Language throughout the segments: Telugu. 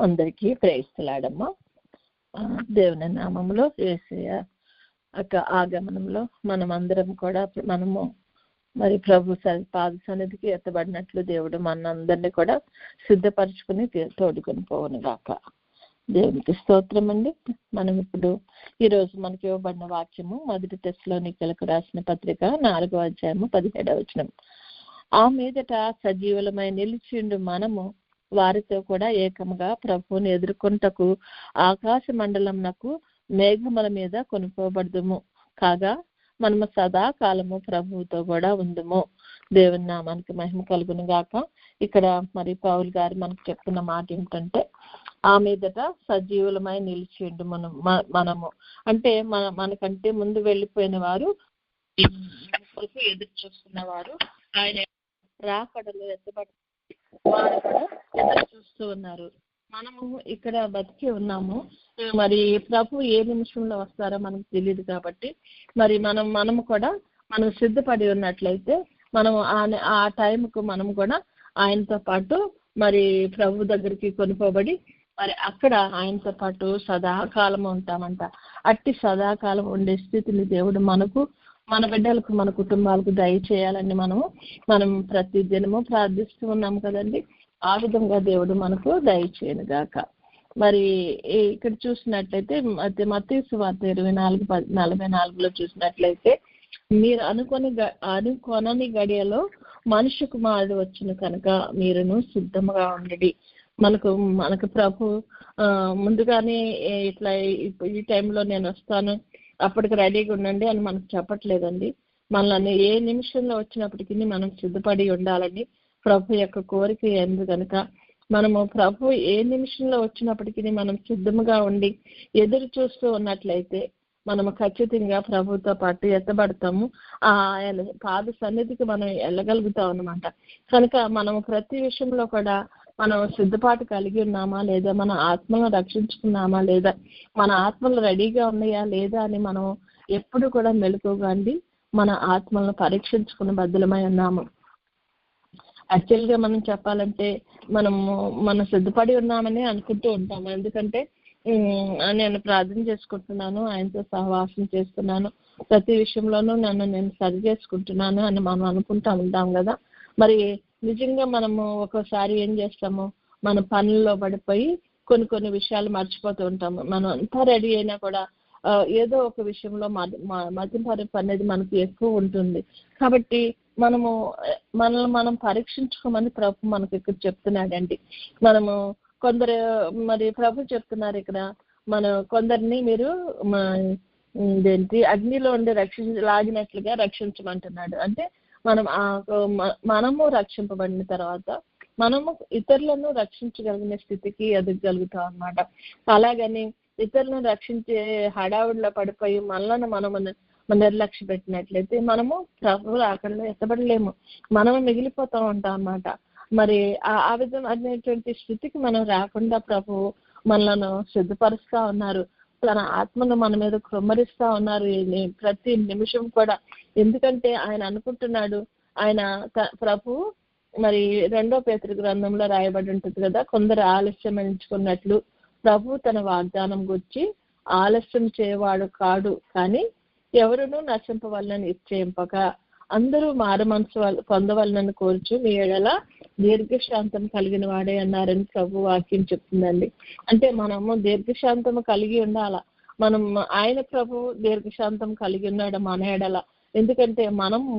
అందరికీ ప్రేస్తున్నాడమ్మా. దేవుని నామంలో యేసయ్య ఆగమనంలో మనమందరం కూడా మనము మరి ప్రభు పాద సన్నిధికి ఎత్తబడినట్లు దేవుడు మనందరినీ కూడా సిద్ధపరచుకుని తోడుకొని పోవును గాక. దేవునికి స్తోత్రం అండి. మనం ఇప్పుడు ఈరోజు మనకి ఇవ్వబడిన వాక్యము 1 తెస్సలోనికీయులకు రాసిన పత్రిక 4వ అధ్యాయము 17వ వచనం. ఆ మీదట సజీవులమై నిలిచిండు మనము వారితో కూడా ఏకముగా ప్రభువుని ఎదుర్కొంటకు ఆకాశ మండలంనకు మేఘముల మీద కొనుక్కోబడదుము. కాగా మనము సదాకాలము ప్రభువుతో కూడా ఉందుము. దేవుని నామానికి మహిమ కలుగును గాక. ఇక్కడ మరి పౌలు గారు మనకు చెప్తున్న మాట ఏమిటంటే, ఆ మీదట సజీవులమై నిలిచిండు మనము అంటే మనకంటే ముందు వెళ్ళిపోయిన వారు, ఎదురు చూస్తున్న వారు, ఆయన రాకడలో ఎత్తబడి వారు కూడా ఎదురు చూస్తూ ఉన్నారు. మనము ఇక్కడ బతికి ఉన్నాము. మరి ప్రభు ఏ నిమిషంలో వస్తారో మనకు తెలియదు కాబట్టి మరి మనము కూడా మనం సిద్ధపడి ఉన్నట్లయితే మనము ఆ టైంకు మనం కూడా ఆయనతో పాటు మరి ప్రభు దగ్గరికి కొనుక్కోబడి మరి అక్కడ ఆయనతో పాటు సదాకాలం ఉంటామంట. అట్టి సదాకాలం ఉండే స్థితిని దేవుడు మనకు, మన బిడ్డలకు, మన కుటుంబాలకు దయచేయాలని మనం ప్రతి దినము ప్రార్థిస్తూ ఉన్నాము కదండి. ఆ విధంగా దేవుడు మనకు దయచేయను గాక. మరి ఇక్కడ చూసినట్లయితే మత్తయి సువార్త 24:44 చూసినట్లయితే, మీరు అనుకొనని గడియలో మనుష్య కుమారుడు వచ్చును కనుక మీరును సిద్ధంగా ఉండండి. మనకు ప్రభు ముందుగానే ఇట్లా ఈ టైంలో నేను వస్తాను, అప్పటికి రెడీగా ఉండండి అని మనకు చెప్పట్లేదండి. మనల్ని ఏ నిమిషంలో వచ్చినప్పటికీ మనం సిద్ధపడి ఉండాలని ప్రభు యొక్క కోరిక ఎందు కనుక మనము ప్రభు ఏ నిమిషంలో వచ్చినప్పటికీ మనం సిద్ధంగా ఉండి ఎదురు చూస్తూ ఉన్నట్లయితే మనము ఖచ్చితంగా ప్రభుతో పాటు ఎత్తబడతాము. ఆయన పాద సన్నిధికి మనం వెళ్ళగలుగుతాం అన్నమాట. కనుక మనము ప్రతి విషయంలో కూడా మనం సిద్ధపాటు కలిగి ఉన్నామా లేదా, మన ఆత్మలను రక్షించుకున్నామా లేదా, మన ఆత్మలు రెడీగా ఉన్నాయా లేదా అని మనం ఎప్పుడు కూడా మెలకువగా అండి మన ఆత్మలను పరీక్షించుకున్న బద్దులమై ఉన్నాము. యాక్చువల్గా మనం చెప్పాలంటే మనం సిద్ధపడి ఉన్నామని అనుకుంటూ ఉంటాము. ఎందుకంటే నేను ప్రార్థన చేసుకుంటున్నాను, ఆయనతో సహవాసం చేస్తున్నాను, ప్రతి విషయంలోనూ నేను సరి చేసుకుంటున్నాను అని మనం అనుకుంటూ ఉంటాం కదా. మరి నిజంగా మనము ఒక్కోసారి ఏం చేస్తాము, మన పనుల్లో పడిపోయి కొన్ని విషయాలు మర్చిపోతూ ఉంటాము. మనం అంతా రెడీ అయినా కూడా ఏదో ఒక విషయంలో మతిమరుపు అనేది మనకు ఎక్కువ ఉంటుంది. కాబట్టి మనల్ని మనం పరీక్షించుకోమని ప్రభు మనకు ఇక్కడ చెప్తున్నాడండి. మనము కొందరు మరి ప్రభు చెప్తున్నారు ఇక్కడ, కొందరిని మీరు అగ్నిలో ఉండి లాగినట్లుగా రక్షించమంటున్నాడు. అంటే మనము రక్షింపబడిన తర్వాత మనము ఇతరులను రక్షించగలిగిన స్థితికి ఎదగలుగుతాం అన్నమాట. అలాగని ఇతరులను రక్షించే హడావుడిలో పడిపోయి మనము నిర్లక్ష్య పెట్టినట్లయితే మనము ప్రభు రాకడలో ఎత్తబడలేము, మనము మిగిలిపోతూ ఉంటాం అన్నమాట. మరి ఆ విధమైనటువంటి స్థితికి మనం రాకుండా ప్రభు మనలను సిద్ధపరుస్తా ఉన్నారు. తన ఆత్మను మన మీద కృమ్మరిస్తా ఉన్నారు ప్రతి నిమిషం కూడా. ఎందుకంటే ఆయన అనుకుంటున్నాడు, ఆయన ప్రభు మరి 2వ పేతురు గ్రంథంలో రాయబడి ఉంటుంది కదా, కొందరు ఆలస్యం ఎంచుకున్నట్లు ప్రభు తన వాగ్దానం గురించి ఆలస్యం చేయవాడు కాడు, కానీ ఎవరునూ నశింపవలనని ఇచ్చేయింపక అందరూ మారు మనసు పొందవలనని కోరుచు మీ ఎడల దీర్ఘశాంతం కలిగిన వాడే అన్నారని ప్రభు వాక్యం చెప్తుందండి. అంటే మనము దీర్ఘశాంతము కలిగి ఉండాలా. ఆయన ప్రభు దీర్ఘశాంతం కలిగి ఉన్నాడు మన ఎడల. ఎందుకంటే మనము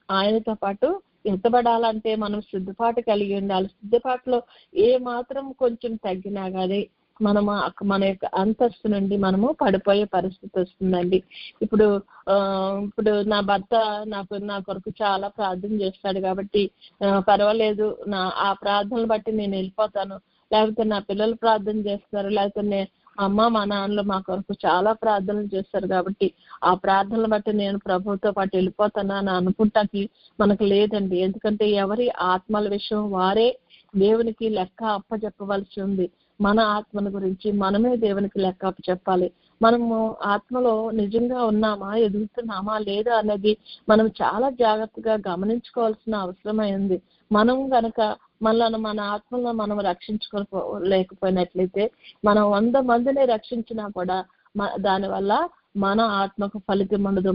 ఆయనతో పాటు ఎత్తబడాలంటే మనం సిద్ధపాటు కలిగి ఉండాలి. సిద్ధపాటులో ఏ మాత్రం కొంచెం తగ్గినా కానీ మన యొక్క అంతస్తు నుండి మనము పడిపోయే పరిస్థితి వస్తుందండి. ఇప్పుడు నా భర్త నా కొరకు చాలా ప్రార్థన చేస్తాడు కాబట్టి పర్వాలేదు, ఆ ప్రార్థనలు బట్టి నేను వెళ్ళిపోతాను. లేకపోతే నా పిల్లలు ప్రార్థన చేస్తారు, లేకపోతే మా నాన్నలు మా కొరకు చాలా ప్రార్థనలు చేస్తారు కాబట్టి ఆ ప్రార్థనలు బట్టి నేను ప్రభువుతో పాటు వెళ్ళిపోతాను అని అనుకుంటాకి మనకు లేదండి. ఎందుకంటే ఎవరి ఆత్మల విషయం వారే దేవునికి లెక్క అప్పచెప్పవలసి ఉంది. మన ఆత్మల గురించి మనమే దేవునికి లెక్క అప్పచెప్పాలి. మనము ఆత్మలో నిజంగా ఉన్నామా, ఎదుగుతున్నామా లేదా అన్నది మనం చాలా జాగ్రత్తగా గమనించుకోవాల్సిన అవసరమైంది. మనం గనక మనల్ని మన ఆత్మలో మనం రక్షించుకోలేకపోయినట్లయితే మనం 100 మందిని రక్షించినా కూడా దానివల్ల మన ఆత్మకు ఫలితం ఉండదు.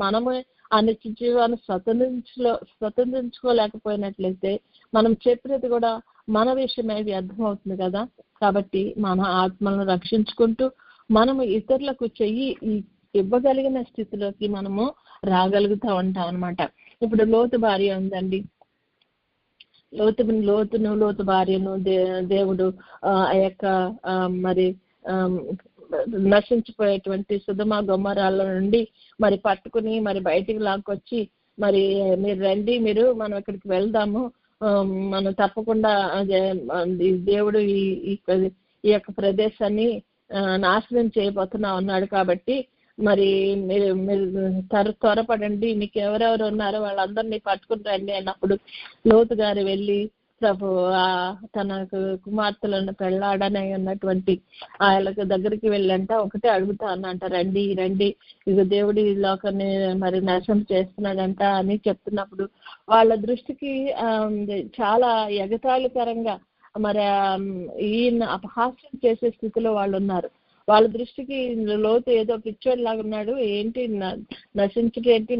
మనము ఆ నిత్య జీవాన్ని స్వతంత్రించుకోలేకపోయినట్లయితే మనం చెప్పినది కూడా మన విషయమే వ్యర్థమవుతుంది కదా. కాబట్టి మన ఆత్మలను రక్షించుకుంటూ మనము ఇతరులకు చెయ్యి ఇవ్వగలిగిన స్థితిలోకి మనము రాగలుగుతూ ఉంటాం అనమాట. ఇప్పుడు లోతు భార్య ఉందండి. లోతు భార్యను దేవుడు ఆ యొక్క మరి నశించిపోయేటువంటి సుధమ గొమొర్రాల నుండి మరి పట్టుకుని మరి బయటికి లాక్కొచ్చి మరి మీరు రండి, మనం ఇక్కడికి వెళ్దాము, మనం తప్పకుండా దేవుడు ఈ యొక్క ప్రదేశాన్ని నాశనం చేయబోతున్నా ఉన్నాడు కాబట్టి మరి మీరు త్వరపడండి, మీకు ఎవరెవరు ఉన్నారో వాళ్ళందరినీ పట్టుకుని రండి అన్నప్పుడు లోతు గారు వెళ్ళి ప్రభు తన కుమార్తెలను పెళ్ళాడని ఉన్నటువంటి ఆయనకు దగ్గరికి వెళ్ళంట ఒకటే అడుగుతా అన్నంట, రండి రండి, ఇక దేవుడి లోకాన్ని మరి నాశనం చేస్తున్నాడంట అని చెప్తున్నప్పుడు వాళ్ళ దృష్టికి చాలా ఎగతాళికరంగా మరి ఈయన అపహాస్యం చేసే స్థితిలో వాళ్ళు ఉన్నారు. వాళ్ళ దృష్టికి లోతు ఏదో పిచ్చోడి లాగా ఉన్నాడు, ఏంటి నశించటేంటి,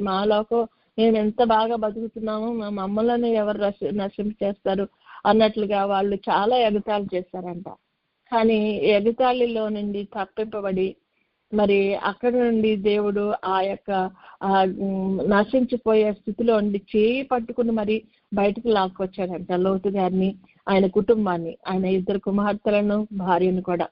మా లోకం మేము ఎంత బాగా బతుకుతున్నాము, మమ్మల్ని ఎవరు నశించేస్తారు అన్నట్లుగా వాళ్ళు చాలా ఎగతాళి చేశారంట. కానీ ఎగతాళిలో నుండి తప్పింపబడి మరి అక్కడ నుండి దేవుడు ఆ యొక్క నశించిపోయే స్థితిలో ఉండి చేయి పట్టుకుని మరి బయటకు లాక్కొచ్చాడంట లోతు గారిని, ఆయన కుటుంబాన్ని, ఆయన 2 కుమార్తెలను, భార్యను కూడా.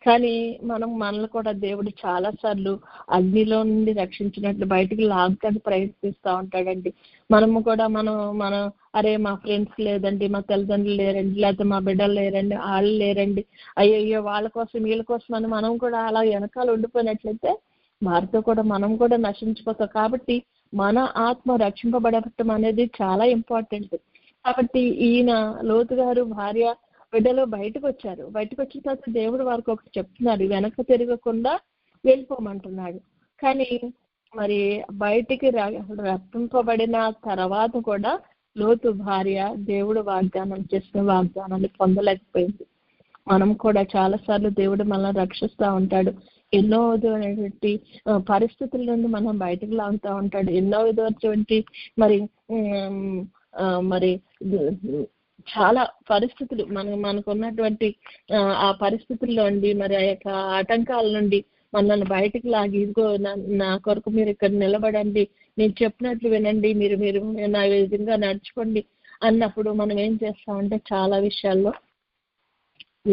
కానీ మనల్ని కూడా దేవుడు చాలా సార్లు అగ్నిలో నుండి రక్షించినట్లు బయటికి లాగడానికి ప్రయత్నిస్తూ ఉంటాడండి. మనము కూడా మనం అరే మా ఫ్రెండ్స్ లేదండి, మా తల్లిదండ్రులు లేరండి, లేకపోతే మా బిడ్డలు లేరండి, వాళ్ళు లేరండి, అయ్యో వాళ్ళ కోసం వీళ్ళ కోసం అని మనం కూడా అలా వెనకాల ఉండిపోయినట్లయితే వారితో కూడా మనం కూడా నశించిపోతాం. కాబట్టి మన ఆత్మ రక్షింపబడటం అనేది చాలా ఇంపార్టెంట్. కాబట్టి ఈయన లోతు గారు భార్య బిడ్డలు బయటకు వచ్చారు. బయటకు వచ్చిన తర్వాత దేవుడు వారికి ఒకటి చెప్తున్నాడు, వెనక్కి తిరగకుండా వెళ్ళిపోమంటున్నాడు. కానీ మరి బయటికి రప్పింపబడిన తర్వాత కూడా లోతు భార్య దేవుడు వాగ్దానం చేసిన వాగ్దానాన్ని పొందలేకపోయింది. మనం కూడా చాలా సార్లు దేవుడు మనల్ని రక్షిస్తూ ఉంటాడు. ఎన్నో విధమైనటువంటి పరిస్థితుల నుండి మనం బయటకు లాగుతూ ఉంటాడు. ఎన్నో విధమైనటువంటి మరి చాలా పరిస్థితులు మనకు ఉన్నటువంటి ఆ పరిస్థితుల్లో నుండి మరి ఆ యొక్క ఆటంకాల నుండి మనల్ని బయటకు లాగి, ఇదిగో నా కొరకు మీరు ఇక్కడ నిలబడండి, నేను చెప్పినట్లు వినండి, మీరు నా విధంగా నడుచుకోండి అన్నప్పుడు మనం ఏం చేస్తామంటే చాలా విషయాల్లో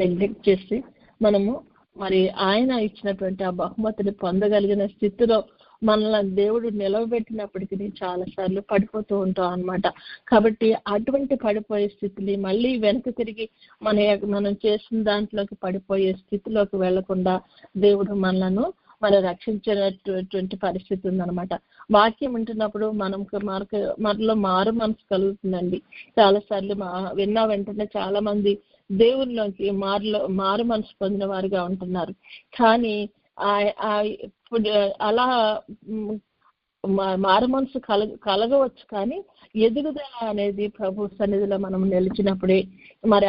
నెగ్లెక్ట్ చేసి మనము మరి ఆయన ఇచ్చినటువంటి ఆ బహుమతిని పొందగలిగిన స్థితిలో మనల్ని దేవుడు నిలవబెట్టినప్పటికీ చాలా సార్లు పడిపోతూ ఉంటాం అన్నమాట. కాబట్టి అటువంటి పడిపోయే స్థితిని మళ్ళీ వెనక్కి తిరిగి మనం చేసిన దాంట్లోకి పడిపోయే స్థితిలోకి వెళ్లకుండా దేవుడు మనలను రక్షించేటటువంటి పరిస్థితి ఉందన్నమాట. వాక్యం ఉంటున్నప్పుడు మనలో మారు మనసు కలుగుతుందండి. చాలా సార్లు విన్న వెంటనే చాలా మంది దేవుళ్ళలోకి మారు మనసు పొందిన వారుగా ఉంటున్నారు. కానీ అలా మారు మనసు కలగవచ్చు, కానీ ఎదుగుదల అనేది ప్రభు సన్నిధిలో మనం నిలిచినప్పుడే మరి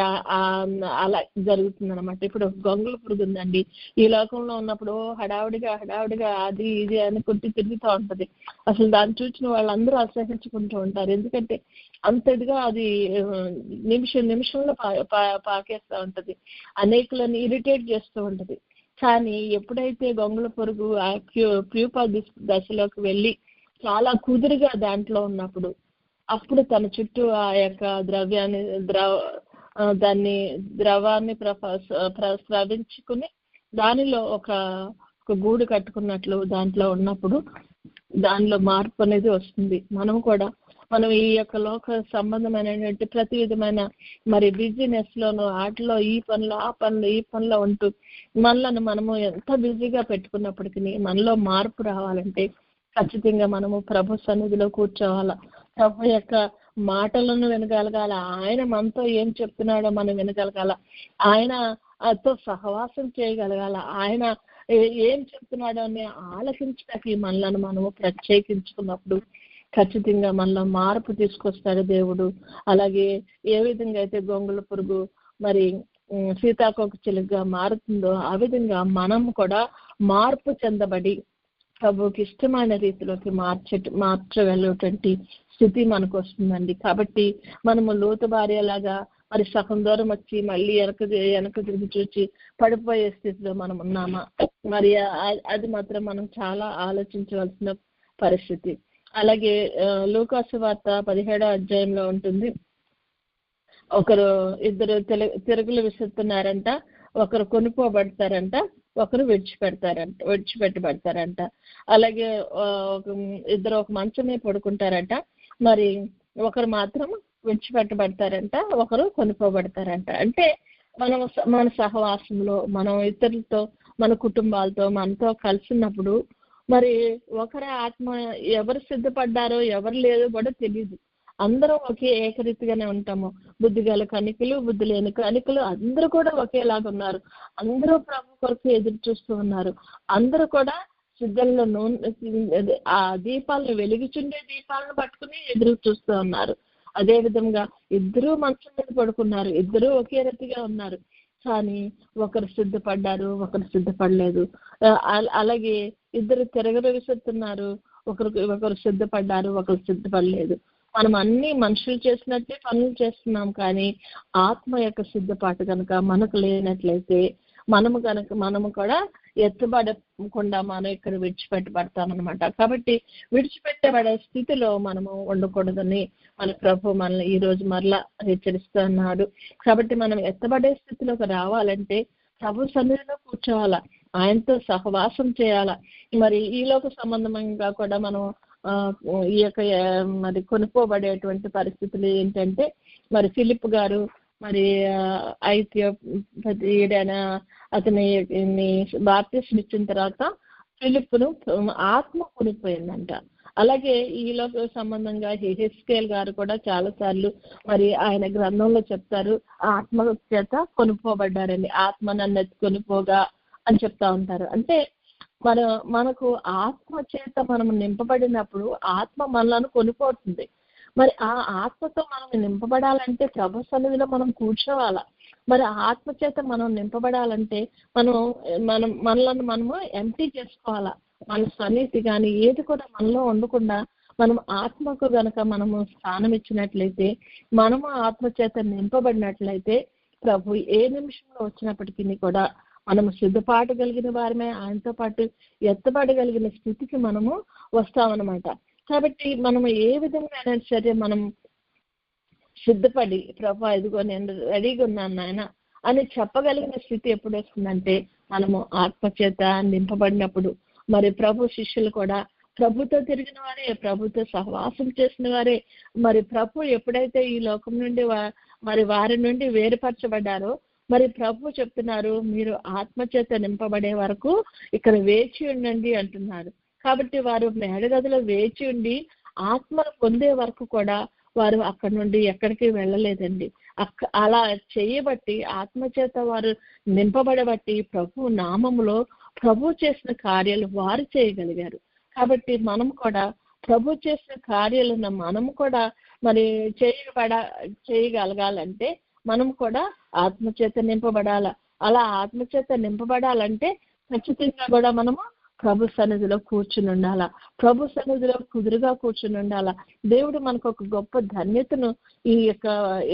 అలా జరుగుతుంది అనమాట. ఇప్పుడు గొంగళ పురుగు ఉందండి, ఈ లోకంలో ఉన్నప్పుడు హడావుడిగా అది ఇది అనుకుంటూ తిరుగుతూ ఉంటది. అసలు దాన్ని చూసిన వాళ్ళందరూ అసహించుకుంటూ ఉంటారు. ఎందుకంటే అంతటిగా అది నిమిషంలో పాకేస్తూ ఉంటది, అనేకులను ఇరిటేట్ చేస్తూ ఉంటది. కానీ ఎప్పుడైతే గొంగళ పురుగు ప్యూపా దశలోకి వెళ్ళి చాలా కుదురుగా దాంట్లో ఉన్నప్పుడు అప్పుడు తన చుట్టూ ఆ యొక్క ద్రవాన్ని స్రవించుకుని దానిలో ఒక గూడు కట్టుకున్నట్లు దాంట్లో ఉన్నప్పుడు దానిలో మార్పు అనేది వస్తుంది. మనం ఈ యొక్క లోక సంబంధమైనటువంటి ప్రతి విధమైన మరి బిజీనెస్ లోను వాటిలో ఈ పనులు ఉంటూ మనలను మనము ఎంత బిజీగా పెట్టుకున్నప్పటికీ మనలో మార్పు రావాలంటే ఖచ్చితంగా మనము ప్రభు సన్నిధిలో కూర్చోవాలా. ప్రభు యొక్క మాటలను వినగలగాల, ఆయన మనతో ఏం చెప్తున్నాడో మనం వినగలగాల, ఆయనతో సహవాసం చేయగలగాల, ఆయన ఏం చెప్తున్నాడో అని ఆలకించడానికి మనలను మనము ప్రత్యేకించుకున్నప్పుడు ఖచ్చితంగా మనలో మార్పు తీసుకొస్తాడు దేవుడు. అలాగే ఏ విధంగా అయితే గొంగళ పురుగు మరి సీతాకోక చిలుకగా మారుతుందో ఆ విధంగా మనం కూడా మార్పు చెందబడి ప్రభుకి ఇష్టమైన రీతిలోకి మార్చగలిగేటువంటి స్థితి మనకు వస్తుందండి. కాబట్టి మనము లోతు భార్యలాగా మరి సగం దూరం వచ్చి మళ్ళీ వెనక తిరిగి చూసి పడిపోయే స్థితిలో మనం ఉన్నామా? మరి అది మాత్రం మనం చాలా ఆలోచించవలసిన పరిస్థితి. అలాగే లూకాసు వార్త 17వ అధ్యాయంలో ఉంటుంది. ఇద్దరు తిరుగులు విసురుతున్నారంట, ఒకరు కొనుక్కోబడతారంట, ఒకరు విడిచిపెట్టబడతారంట. అలాగే ఇద్దరు ఒక మంచమే పడుకుంటారంట, మరి ఒకరు మాత్రం విడిచిపెట్టబడతారంట, ఒకరు కొనుక్కోబడతారంట. అంటే మన సహవాసంలో మనం ఇతరులతో, మన కుటుంబాలతో, మనతో కలిసినప్పుడు మరి ఒకరి ఆత్మ ఎవరు సిద్ధపడ్డారో ఎవరు లేదో కూడా తెలియదు. అందరం ఒకే ఏకరీతిగానే ఉంటాము. బుద్ధి గల కనికలు, బుద్ధి లేని కనికలు అందరూ కూడా ఒకేలాగా ఉన్నారు. అందరూ ప్రభు కొరకు ఎదురు చూస్తూ ఉన్నారు. అందరూ కూడా సిద్ధంలో ఆ దీపాలను వెలిగిచుండే దీపాలను పట్టుకుని ఎదురు చూస్తూ ఉన్నారు. అదే విధంగా ఇద్దరూ మంచం మీద పడుకున్నారు, ఇద్దరూ ఒకే రీతిగా ఉన్నారు. కానీ ఒకరు సిద్ధపడ్డారు, ఒకరు సిద్ధపడలేదు. అలాగే ఇద్దరు తిరగబెడుతున్నారు, ఒకరు సిద్ధపడ్డారు, ఒకరు సిద్ధపడలేదు. మనం అన్ని మనుషులు చేసినట్టే పనులు చేస్తున్నాం, కానీ ఆత్మ యొక్క సిద్ధపాటు కనుక మనకు లేనట్లయితే మనము కూడా ఎత్తబడకుండా మనం ఇక్కడ విడిచిపెట్టబడతామన్నమాట. కాబట్టి విడిచిపెట్టబడే స్థితిలో మనము ఉండకూడదని మన ప్రభు మనల్ని ఈ రోజు మరలా హెచ్చరిస్తున్నాడు. కాబట్టి మనం ఎత్తబడే స్థితిలోకి రావాలంటే ప్రభు సన్నిధిలో కూర్చోవాలా, ఆయనతో సహవాసం చేయాలా. మరి ఈ లోక సంబంధంగా కూడా మనం ఈ యొక్క మరి కొనుక్కోబడేటువంటి పరిస్థితులు ఏంటంటే, మరి ఫిలిప్ గారు మరి ఐథియోపియన్ అతని బాప్తిస్మం ఇచ్చిన తర్వాత ఫిలిప్ను ఆత్మ కొనిపోయిందంట. అలాగే ఈ లోక సంబంధంగా హెస్కేల్ గారు కూడా చాలా సార్లు మరి ఆయన గ్రంథంలో చెప్తారు, ఆత్మ చేత కొనుక్కోబడ్డారండి, ఆత్మ నన్ను కొనిపోగా అని చెప్తా ఉంటారు. అంటే మనకు ఆత్మ చేత మనం నింపబడినప్పుడు ఆత్మ మనలను కొనిపోతుంది. మరి ఆ ఆత్మతో మనం నింపబడాలంటే ప్రభు సన్నిధిలో మనం కూర్చోవాలా. మరి ఆత్మ చేత మనం నింపబడాలంటే మనలను మనము ఎంప్టీ చేసుకోవాలా. మన సన్నిధి కానీ ఏది కూడా మనలో ఉండకుండా మనం ఆత్మకు గనక మనము స్థానం ఇచ్చినట్లయితే, మనము ఆత్మ చేత నింపబడినట్లయితే ప్రభు ఏ నిమిషంలో వచ్చినప్పటికీ కూడా మనము సిద్ధపాటు కలిగిన వారమే, ఆయనతో పాటు ఎత్తబడగలిగిన స్థితికి మనము వస్తామన్నమాట. కాబట్టి మనము ఏ విధంగా సరే మనం సిద్ధపడి ప్రభు ఇదిగో నేను రెడీగా ఉన్నాను నాయన అని చెప్పగలిగిన స్థితి ఎప్పుడు వస్తుందంటే మనము ఆత్మచేత నింపబడినప్పుడు. మరి ప్రభు శిష్యులు కూడా ప్రభుతో తిరిగిన వారే, ప్రభుతో సహవాసం చేసిన వారే. మరి ప్రభు ఎప్పుడైతే ఈ లోకం నుండి మరి వారి నుండి వేరుపరచబడ్డారో, మరి ప్రభు చెప్తున్నారు, మీరు ఆత్మచేత నింపబడే వరకు ఇక్కడ వేచి ఉండండి అంటున్నారు. కాబట్టి వారు మేడగదిలో వేచి ఉండి ఆత్మను పొందే వరకు కూడా వారు అక్కడి నుండి ఎక్కడికి వెళ్ళలేదండి. అలా చేయబట్టి, ఆత్మచేత వారు నింపబడబట్టి ప్రభు నామములో ప్రభు చేసిన కార్యాలు వారు చేయగలిగారు. కాబట్టి మనం కూడా ప్రభు చేసిన కార్యాలను మనము కూడా మరి చేయగలగాలంటే మనం కూడా ఆత్మచేత నింపబడాల. అలా ఆత్మచేత నింపబడాలంటే ఖచ్చితంగా కూడా మనము ప్రభు సన్నిధిలో కూర్చుని ఉండాలా, ప్రభు సన్నిధిలో కుదురుగా కూర్చుని ఉండాలా. దేవుడు మనకు ఒక గొప్ప ధన్యతను ఈ యొక్క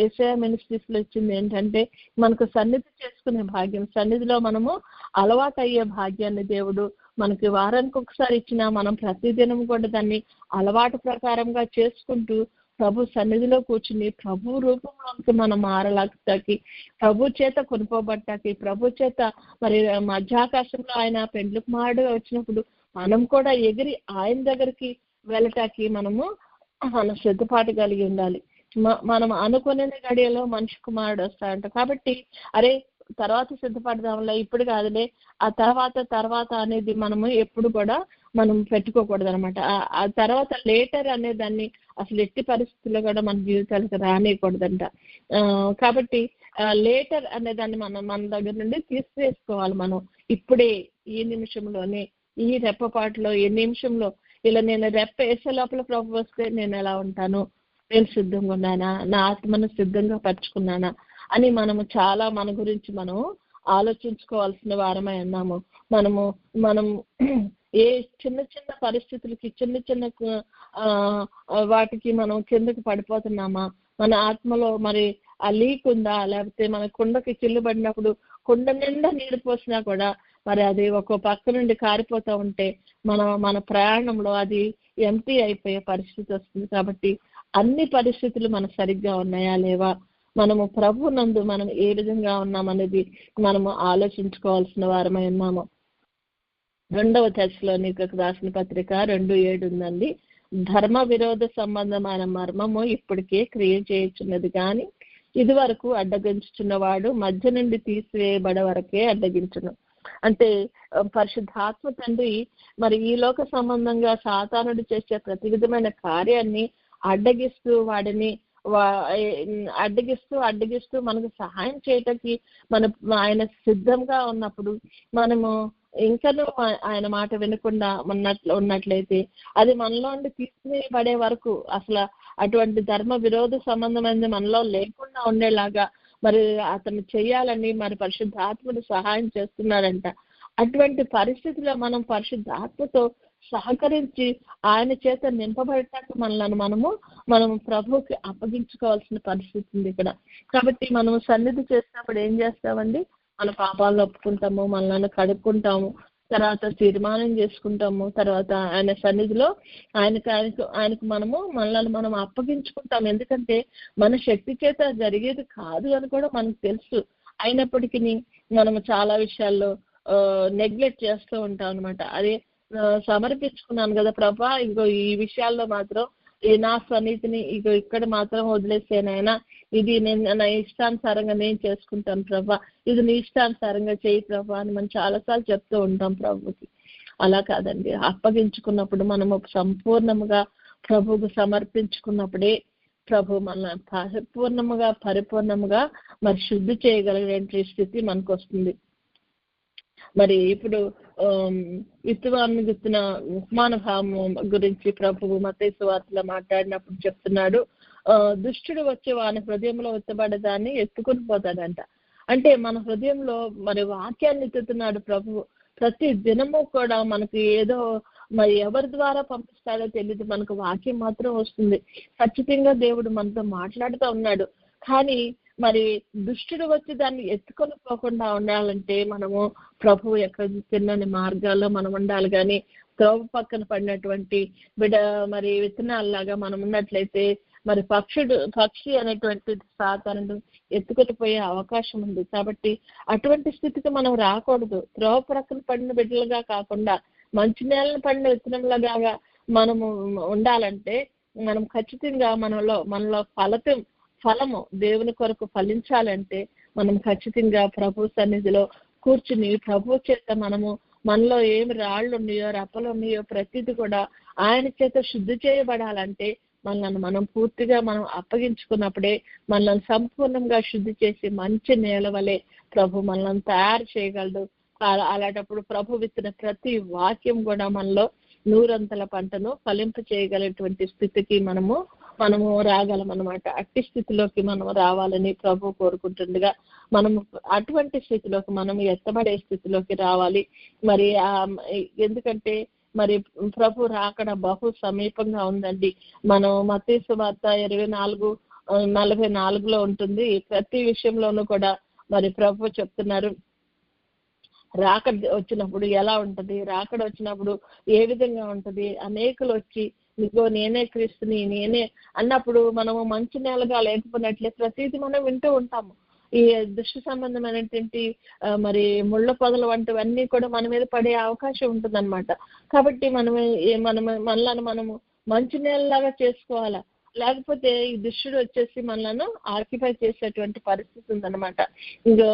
ఏషియా మినిస్ట్రీస్ లో ఇచ్చింది ఏంటంటే, మనకు సన్నిధి చేసుకునే భాగ్యం, సన్నిధిలో మనము అలవాటు అయ్యే భాగ్యాన్ని దేవుడు మనకి వారానికి ఒకసారి ఇచ్చినా మనం ప్రతిదినం కూడా దాన్ని అలవాటు ప్రకారంగా చేసుకుంటూ ప్రభు సన్నిధిలో కూర్చుని ప్రభు రూపంలోకి మనం మారలాకి, ప్రభు చేత కొనుక్కోబట్టాకి, ప్రభు చేత మరి మధ్యాకాశంలో ఆయన పెండ్లి కుమారుడుగా వచ్చినప్పుడు మనం కూడా ఎగిరి ఆయన దగ్గరికి వెళ్ళటానికి మనం సిద్ధపాటు కలిగి ఉండాలి. మనం అనుకునే గడియలో మనిషి కుమారుడు వస్తాడంట. కాబట్టి అరే తర్వాత సిద్ధపడదాంలే, ఇప్పుడు కాదులే, ఆ తర్వాత అనేది మనము ఎప్పుడు కూడా మనం పెట్టుకోకూడదు అనమాట. ఆ తర్వాత లేటర్ అనే దాన్ని అసలు ఎట్టి పరిస్థితుల్లో కూడా మన జీవితాలకు రానియకూడదంట. కాబట్టి లేటర్ అనే దాన్ని మన దగ్గర నుండి తీసివేసుకోవాలి. మనం ఇప్పుడే, ఈ నిమిషంలోనే, ఈ రెప్పపాటులో, ఈ నిమిషంలో ఇలా నేను రెప్ప వేసే లోపల ప్రభు వస్తే నేను ఎలా ఉంటాను, నేను సిద్ధంగా ఉన్నానా, నా ఆత్మను సిద్ధంగా పరుచుకున్నానా అని మనము చాలా మన గురించి మనం ఆలోచించుకోవాల్సిన వారమై ఉన్నాము. మనం ఏ చిన్న చిన్న పరిస్థితులకి, చిన్న చిన్న వాటికి మనం కిందకి పడిపోతున్నామా, మన ఆత్మలో మరి ఆ లీక్ ఉందా, లేకపోతే మన కుండకి చిల్లు పడినప్పుడు కుండ నిండా నీరు పోసినా కూడా మరి అది ఒక పక్క నుండి కారిపోతూ ఉంటే మన ప్రయాణంలో అది ఎంటీ అయిపోయే పరిస్థితి వస్తుంది. కాబట్టి అన్ని పరిస్థితులు మనకు సరిగ్గా ఉన్నాయా లేవా, మనము ప్రభు నందు మనం ఏ విధంగా ఉన్నామనేది మనము ఆలోచించుకోవాల్సిన వారమై ఉన్నాము. 2వ తెస్సలోనికీయులకు రాసిన పత్రిక 2:7 ఉందండి. ధర్మ విరోధ సంబంధమైన మర్మము ఇప్పటికే క్రియ చేయుచున్నది కానీ ఇది వరకు అడ్డగించుచున్నవాడు మధ్య నుండి తీసివేయబడే వరకే అడ్డగించును. అంటే పరిశుద్ధాత్మ తండ్రి మరి ఈ లోక సంబంధంగా సాతానుడు చేసే ప్రతి విధమైన కార్యాన్ని అడ్డగిస్తూ వాడిని అడ్డగిస్తూ మనకు సహాయం చేయటానికి ఆయన సిద్ధంగా ఉన్నప్పుడు మనము ఇంకనూ ఆయన మాట వినకుండా ఉన్నట్లయితే అది మనలో నుండి తీసుకునేబడే వరకు అసలు అటువంటి ధర్మ విరోధ సంబంధమైనది మనలో లేకుండా ఉండేలాగా మరి అతను చెయ్యాలని మరి పరిశుద్ధాత్ముడు సహాయం చేస్తున్నాడంట. అటువంటి పరిస్థితిలో మనం పరిశుద్ధాత్మతో సహకరించి ఆయన చేత నింపబడటానికి మనము ప్రభువుకి అప్పగించుకోవాల్సిన పరిస్థితి ఉంది ఇక్కడ. కాబట్టి మనము సన్నిధి చేసినప్పుడు ఏం చేస్తామండి, మన పాపాలను ఒప్పుకుంటాము, మనల్ని కడుక్కుంటాము, తర్వాత తీర్మానం చేసుకుంటాము, తర్వాత ఆయన సన్నిధిలో ఆయనకు మనల్ని మనం అప్పగించుకుంటాము. ఎందుకంటే మన శక్తి చేత జరిగేది కాదు అని కూడా మనకు తెలుసు. అయినప్పటికీ మనము చాలా విషయాల్లో నెగ్లెక్ట్ చేస్తూ ఉంటాం అనమాట. అదే సమర్పించుకున్నాను కదా ప్రభా, ఇగో ఈ విషయాల్లో మాత్రం నా స్వనీతిని ఇగో ఇక్కడ మాత్రం వదిలేసేనైనా, ఇది నేను నా ఇష్టానుసారంగా నేను చేసుకుంటాను ప్రభా, ఇది నీ ఇష్టానుసారంగా చేయి ప్రభా అని మనం చాలాసార్లు చెప్తూ ఉంటాం ప్రభుకి. అలా కాదండి, అప్పగించుకున్నప్పుడు మనము సంపూర్ణముగా ప్రభువుకు సమర్పించుకున్నప్పుడే ప్రభు మన పరిపూర్ణముగా మరి శుద్ధి చేయగలిగే స్థితి మనకు వస్తుంది. మరి ఇప్పుడు విత్తువాన్ని గుర్తిన ఉపమాన భావం గురించి ప్రభువు మత్తయి సువార్తలో మాట్లాడినప్పుడు చెప్తున్నాడు, దుష్టుడు వచ్చి వాని హృదయంలో విత్తబడ్డదాన్ని ఎత్తుకుని పోతాడంట. అంటే మన హృదయంలో మరి వాక్యాన్ని ఎత్తుతున్నాడు ప్రభువు. ప్రతి దినము కూడా మనకి ఏదో మరి ఎవరి ద్వారా పంపిస్తాడో తెలియదు, మనకు వాక్యం మాత్రం వస్తుంది. ఖచ్చితంగా దేవుడు మనతో మాట్లాడుతూ ఉన్నాడు. కానీ మరి దుష్టుడు వచ్చి దాన్ని ఎత్తుకొని పోకుండా ఉండాలంటే మనము ప్రభువు యొక్క తిన్నని మార్గాల్లో మనం ఉండాలి. కానీ త్రోవ పక్కన పడినటువంటి మరి విత్తనాల్లాగా మనం ఉన్నట్లయితే మరి పక్షి అనేటువంటి సాతానుడు ఎత్తుకొని పోయే అవకాశం ఉంది. కాబట్టి అటువంటి స్థితికి మనం రాకూడదు. త్రోవ ప్రక్కన పడిన బిడ్డలుగా కాకుండా మంచి నేలను పడిన విత్తనంలాగా మనము ఉండాలంటే మనం ఖచ్చితంగా మనలో ఫలము దేవుని కొరకు ఫలించాలంటే మనం ఖచ్చితంగా ప్రభు సన్నిధిలో కూర్చుని ప్రభు చేత మనలో ఏమి రాళ్ళు ఉన్నాయో రప్పలు ఉన్నాయో ప్రతిది కూడా ఆయన చేత శుద్ధి చేయబడాలంటే మనం పూర్తిగా మనం అప్పగించుకున్నప్పుడే మనల్ని సంపూర్ణంగా శుద్ధి చేసి మంచి నేల వలె ప్రభు మనల్ని తయారు చేయగలడు. అలాంటప్పుడు ప్రభు విత్తిన ప్రతి వాక్యం కూడా మనలో 100 పంటను ఫలింప చేయగలిగినటువంటి స్థితికి మనము రాగలమన్నమాట. అట్టి స్థితిలోకి మనం రావాలని ప్రభు కోరుకుంటుండగా మనము అటువంటి స్థితిలోకి మనం ఎత్తబడే స్థితిలోకి రావాలి. మరి ఎందుకంటే మరి ప్రభు రాకడ బహు సమీపంగా ఉందండి. మనం మత్తయి సువార్త 24:44 ఉంటుంది. ప్రతి విషయంలోనూ కూడా మరి ప్రభు చెప్తున్నారు, రాకడ వచ్చినప్పుడు ఎలా ఉంటది, రాకడ వచ్చినప్పుడు ఏ విధంగా ఉంటది. అనేకులు వచ్చి ఇదిగో నేనే క్రీస్తుని నేనే అన్నప్పుడు మనము మంచి నేలగా లేకపోయినట్లే ప్రతిదీ మనం వింటూ ఉంటాము. ఈ దృష్టి సంబంధమైనటువంటి మరి ముళ్ళ పొదలు వంటివన్నీ కూడా మన మీద పడే అవకాశం ఉంటుందన్నమాట. కాబట్టి మనము మంచి నేలలాగా చేసుకోవాలా, లేకపోతే ఈ దుష్టుడు వచ్చేసి మనలను ఆక్యుపై చేసేటువంటి పరిస్థితి ఉందన్నమాట. ఇంకా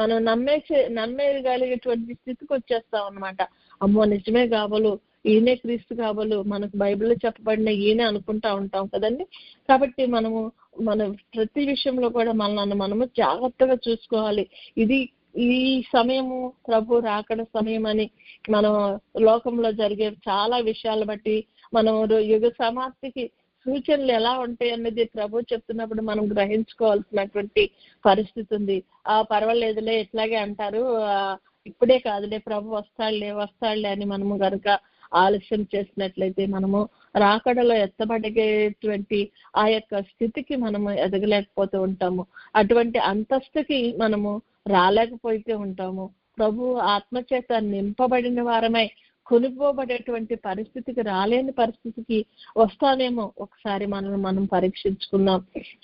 మనం నమ్మేయగలిగేటువంటి స్థితికి వచ్చేస్తాం అన్నమాట. అమ్మో నిజమే కాబోలు, ఈయనే క్రీస్తు కాబోలు, మనకు బైబిల్లో చెప్పబడిన ఈయనే అనుకుంటా ఉంటాం కదండి. కాబట్టి మన ప్రతి విషయంలో కూడా మనము జాగ్రత్తగా చూసుకోవాలి. ఇది ఈ సమయము ప్రభు రాకడ సమయం అని మనం లోకంలో జరిగే చాలా విషయాలు బట్టి మనం యుగ సమాప్తికి సూచనలు ఎలా ఉంటాయి అన్నది ప్రభు చెప్తున్నప్పుడు మనం గ్రహించుకోవాల్సినటువంటి పరిస్థితి ఉంది. పర్వాలేదులే ఇట్లాగే అంటారు, ఇప్పుడే కాదులే ప్రభు వస్తాడులే అని మనము కనుక ఆలస్యం చేసినట్లయితే మనము రాకడలో ఎత్తబడేటువంటి ఆ యొక్క స్థితికి మనము ఎదగలేకపోతూ ఉంటాము. అటువంటి అంతస్తుకి మనము రాలేకపోతే ఉంటాము. ప్రభు ఆత్మచేత నింపబడిన వారమై కొనుక్కోబడేటువంటి పరిస్థితికి రాలేని పరిస్థితికి వస్తామేమో ఒకసారి మనం పరీక్షించుకుందాం.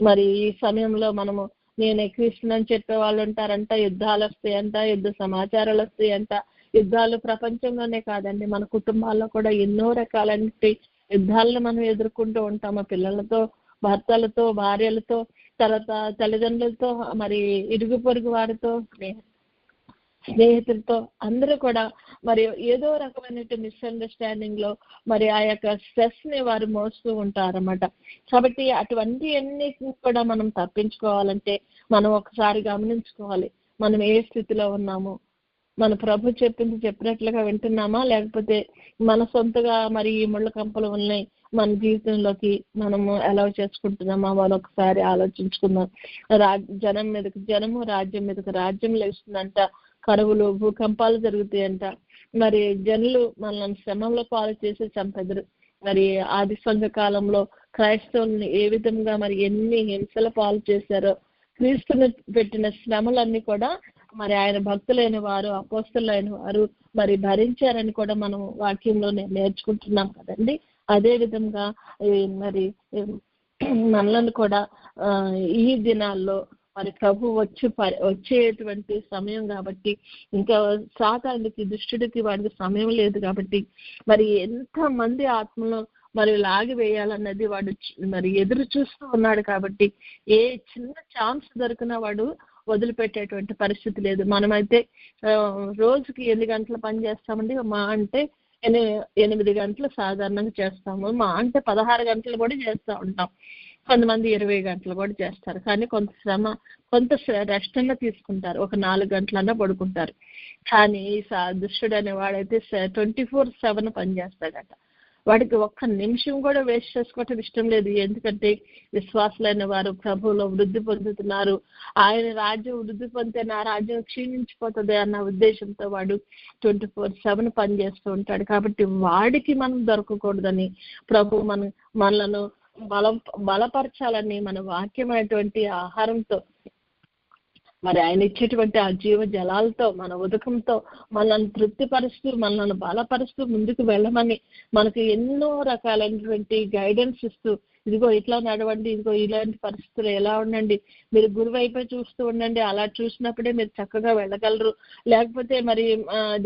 మరి ఈ సమయంలో మనము నేను క్రీస్తునని చెప్పే వాళ్ళు ఉంటారంట, యుద్ధాలు వస్తాయంట, యుద్ధ సమాచారాలు వస్తాయంట. యుద్ధాలు ప్రపంచంలోనే కాదండి, మన కుటుంబాల్లో కూడా ఎన్నో రకాలంటి యుద్ధాలను మనం ఎదుర్కొంటూ ఉంటాము. పిల్లలతో, భర్తలతో, భార్యలతో, తర్వాత తల్లిదండ్రులతో, మరి ఇరుగు పొరుగు వారితో, స్నేహితులతో అందరూ కూడా మరి ఏదో రకమైన మిస్అండర్స్టాండింగ్ లో మరి ఆ యొక్క స్ట్రెస్ ని వారు మోస్తూ ఉంటారన్నమాట. కాబట్టి అటువంటి అన్ని కూడా మనం తప్పించుకోవాలంటే మనం ఒకసారి గమనించుకోవాలి, మనం ఏ స్థితిలో ఉన్నాము, మన ప్రభు చెప్పినట్లుగా వింటున్నామా, లేకపోతే మన సొంతగా మరి ఈ ముళ్ళ కంపలు ఉన్నాయి మన జీవితంలోకి మనము అలౌ చేసుకుంటున్నామా మనం ఒకసారి ఆలోచించుకుందాం. జనము రాజ్యం మీదకి రాజ్యం లేస్తుందంట, కరువులు భూకంపాలు జరుగుతాయంట. మరి జనులు మనల్ని శ్రమంలో పాలు చేసి చంపెదరు. మరి ఆది సంఘ కాలంలో క్రైస్తవుల్ని ఏ విధంగా మరి ఎన్ని హింసల పాలు చేశారో, క్రీస్తుని పెట్టిన శ్రమలన్నీ కూడా మరి ఆయన భక్తులైన వారు, అపోస్తలులైన వారు మరి భరించారని కూడా మనం వాక్యంలో నేర్చుకుంటున్నాం కదండి. అదే విధంగా మనలను కూడా ఈ దినాల్లో మరి ప్రభు వచ్చేటువంటి సమయం కాబట్టి, ఇంకా సాతానుడికి దుష్టుడికి వాడికి సమయం లేదు కాబట్టి మరి ఎంతమంది ఆత్మలో మరి లాగి వేయాలన్నది వాడు మరి ఎదురు చూస్తూ ఉన్నాడు. కాబట్టి ఏ చిన్న ఛాన్స్ దొరికినా వాడు వదిలిపెట్టేటువంటి పరిస్థితి లేదు. మనమైతే రోజుకి 8 గంటల పని చేస్తామండి, మా అంటే 8 గంటలు సాధారణంగా చేస్తాము, మా అంటే 16 గంటలు కూడా చేస్తూ ఉంటాం. కొంతమంది 20 గంటలు కూడా చేస్తారు. కానీ కొంత రెస్ట్ అన్నా తీసుకుంటారు, ఒక 4 గంటలన్నా పడుకుంటారు. కానీ దుష్టుడు అనేవాడైతే 24/7 పనిచేస్తాడట. వాడికి ఒక్క నిమిషం కూడా వేస్ట్ చేసుకోవటం ఇష్టం లేదు. ఎందుకంటే విశ్వాసులైన వారు ప్రభువులో వృద్ధి పొందుతున్నారు, ఆయన రాజ్యం వృద్ధి పొందితే నా రాజ్యం క్షీణించిపోతుంది అన్న ఉద్దేశంతో వాడు 24/7 పనిచేస్తూ ఉంటాడు. కాబట్టి వాడికి మనం దొరకకూడదని ప్రభు మనలను బలపరచాలని మన వాక్యమైనటువంటి ఆహారంతో మరి ఆయన ఇచ్చేటువంటి ఆ జీవ జలాలతో, మన ఉదకంతో మనల్ని తృప్తిపరుస్తూ, మనల్ని బలపరుస్తూ ముందుకు వెళ్ళమని మనకు ఎన్నో రకాలైనటువంటి గైడెన్స్ ఇస్తూ, ఇదిగో ఇట్లా నడవండి, ఇదిగో ఇలాంటి పరిస్థితులు ఎలా ఉండండి, మీరు గురువైపే చూస్తూ ఉండండి, అలా చూసినప్పుడే మీరు చక్కగా వెళ్ళగలరు, లేకపోతే మరి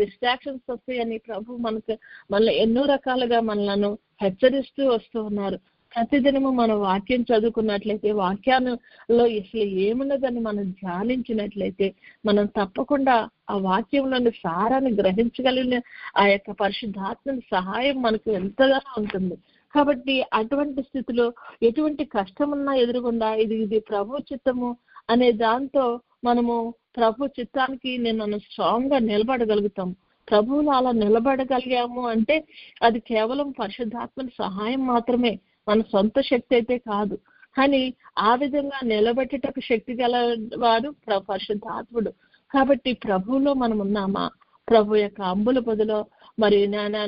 డిస్ట్రాక్షన్స్ వస్తాయని ప్రభు మనల్ని ఎన్నో రకాలుగా మనలను హెచ్చరిస్తూ వస్తూ ఉన్నారు. ప్రతిదినము మనం వాక్యం చదువుకున్నట్లయితే, వాక్యాలలో అసలు ఏమున్నదని మనం ధ్యానించినట్లయితే మనం తప్పకుండా ఆ వాక్యంలోని సారాన్ని గ్రహించగలిగిన ఆ యొక్క పరిశుద్ధాత్మని సహాయం మనకు ఎంతగానో ఉంటుంది. కాబట్టి అటువంటి స్థితిలో ఎటువంటి కష్టమున్నా ఎదురుగుండా ఇది ప్రభు చిత్తము అనే దాంతో మనము ప్రభు చిత్తానికి మనం స్ట్రాంగ్ గా నిలబడగలుగుతాం. ప్రభువులు అలా నిలబడగలిగాము అంటే అది కేవలం పరిశుద్ధాత్మని సహాయం మాత్రమే, మన సొంత శక్తి అయితే కాదు. కానీ ఆ విధంగా నిలబెట్టేటకు శక్తి గల వాడు పరిశుద్ధాత్ముడు. కాబట్టి ప్రభువులో మనం ఉన్నామా, ప్రభు యొక్క అంబుల పొదిలో మరి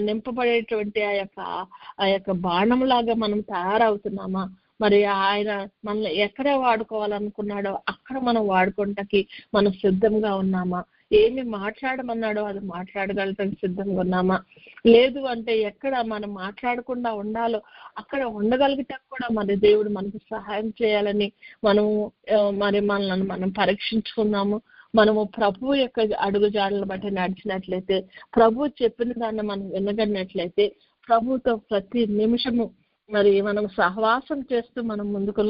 నింపబడేటువంటి ఆ యొక్క బాణంలాగా మనం తయారవుతున్నామా, మరి ఆయన మనల్ని ఎక్కడ వాడుకోవాలనుకున్నాడో అక్కడ మనం వాడుకోవటానికి మనం సిద్ధంగా ఉన్నామా, ఏమి మాట్లాడమన్నాడో అది మాట్లాడగలటానికి సిద్ధంగా ఉన్నామా, లేదు అంటే ఎక్కడ మనం మాట్లాడకుండా ఉండాలో అక్కడ ఉండగలిగితే కూడా మరి దేవుడు మనకు సహాయం చేయాలని మనల్ని మనం పరీక్షించుకున్నాము. మనము ప్రభు యొక్క అడుగుజాడలను బట్టి నడిచినట్లయితే, ప్రభు చెప్పిన దాన్ని మనం వినగలిగినట్లయితే, ప్రభుతో ప్రతి నిమిషము మరి మనం సహవాసం చేస్తూ మనం ముందుకు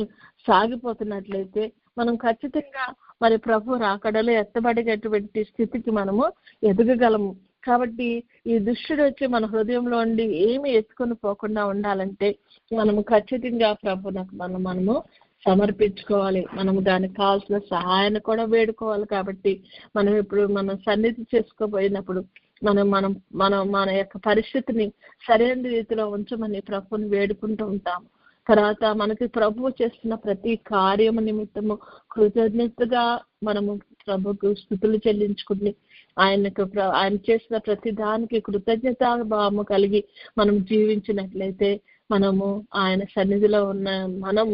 సాగిపోతున్నట్లయితే మనం ఖచ్చితంగా మరి ప్రభు రాకడలో ఎత్తబడేటటువంటి స్థితికి మనము ఎదగగలము. కాబట్టి ఈ దుష్టుడు వచ్చి మన హృదయంలో ఉండి ఏమి ఎత్తుకొని పోకుండా ఉండాలంటే మనము ఖచ్చితంగా ప్రభునకు మనము సమర్పించుకోవాలి. మనం దానికి కావాల్సిన సహాయాన్ని కూడా వేడుకోవాలి. కాబట్టి మనం ఇప్పుడు మనం సన్నిధి చేసుకోబోయినప్పుడు మనం మనం మనం మన యొక్క పరిస్థితిని సరైన రీతిలో ఉంచమని ప్రభుని వేడుకుంటూ ఉంటాం. తర్వాత మనకి ప్రభువు చేస్తున్న ప్రతి కార్యము నిమిత్తము కృతజ్ఞతగా మనము ప్రభుకు స్తుతులు చెల్లించుకుని ఆయన చేసిన ప్రతి దానికి కృతజ్ఞతా భావము కలిగి మనం జీవించినట్లయితే మనము ఆయన సన్నిధిలో ఉన్న మనం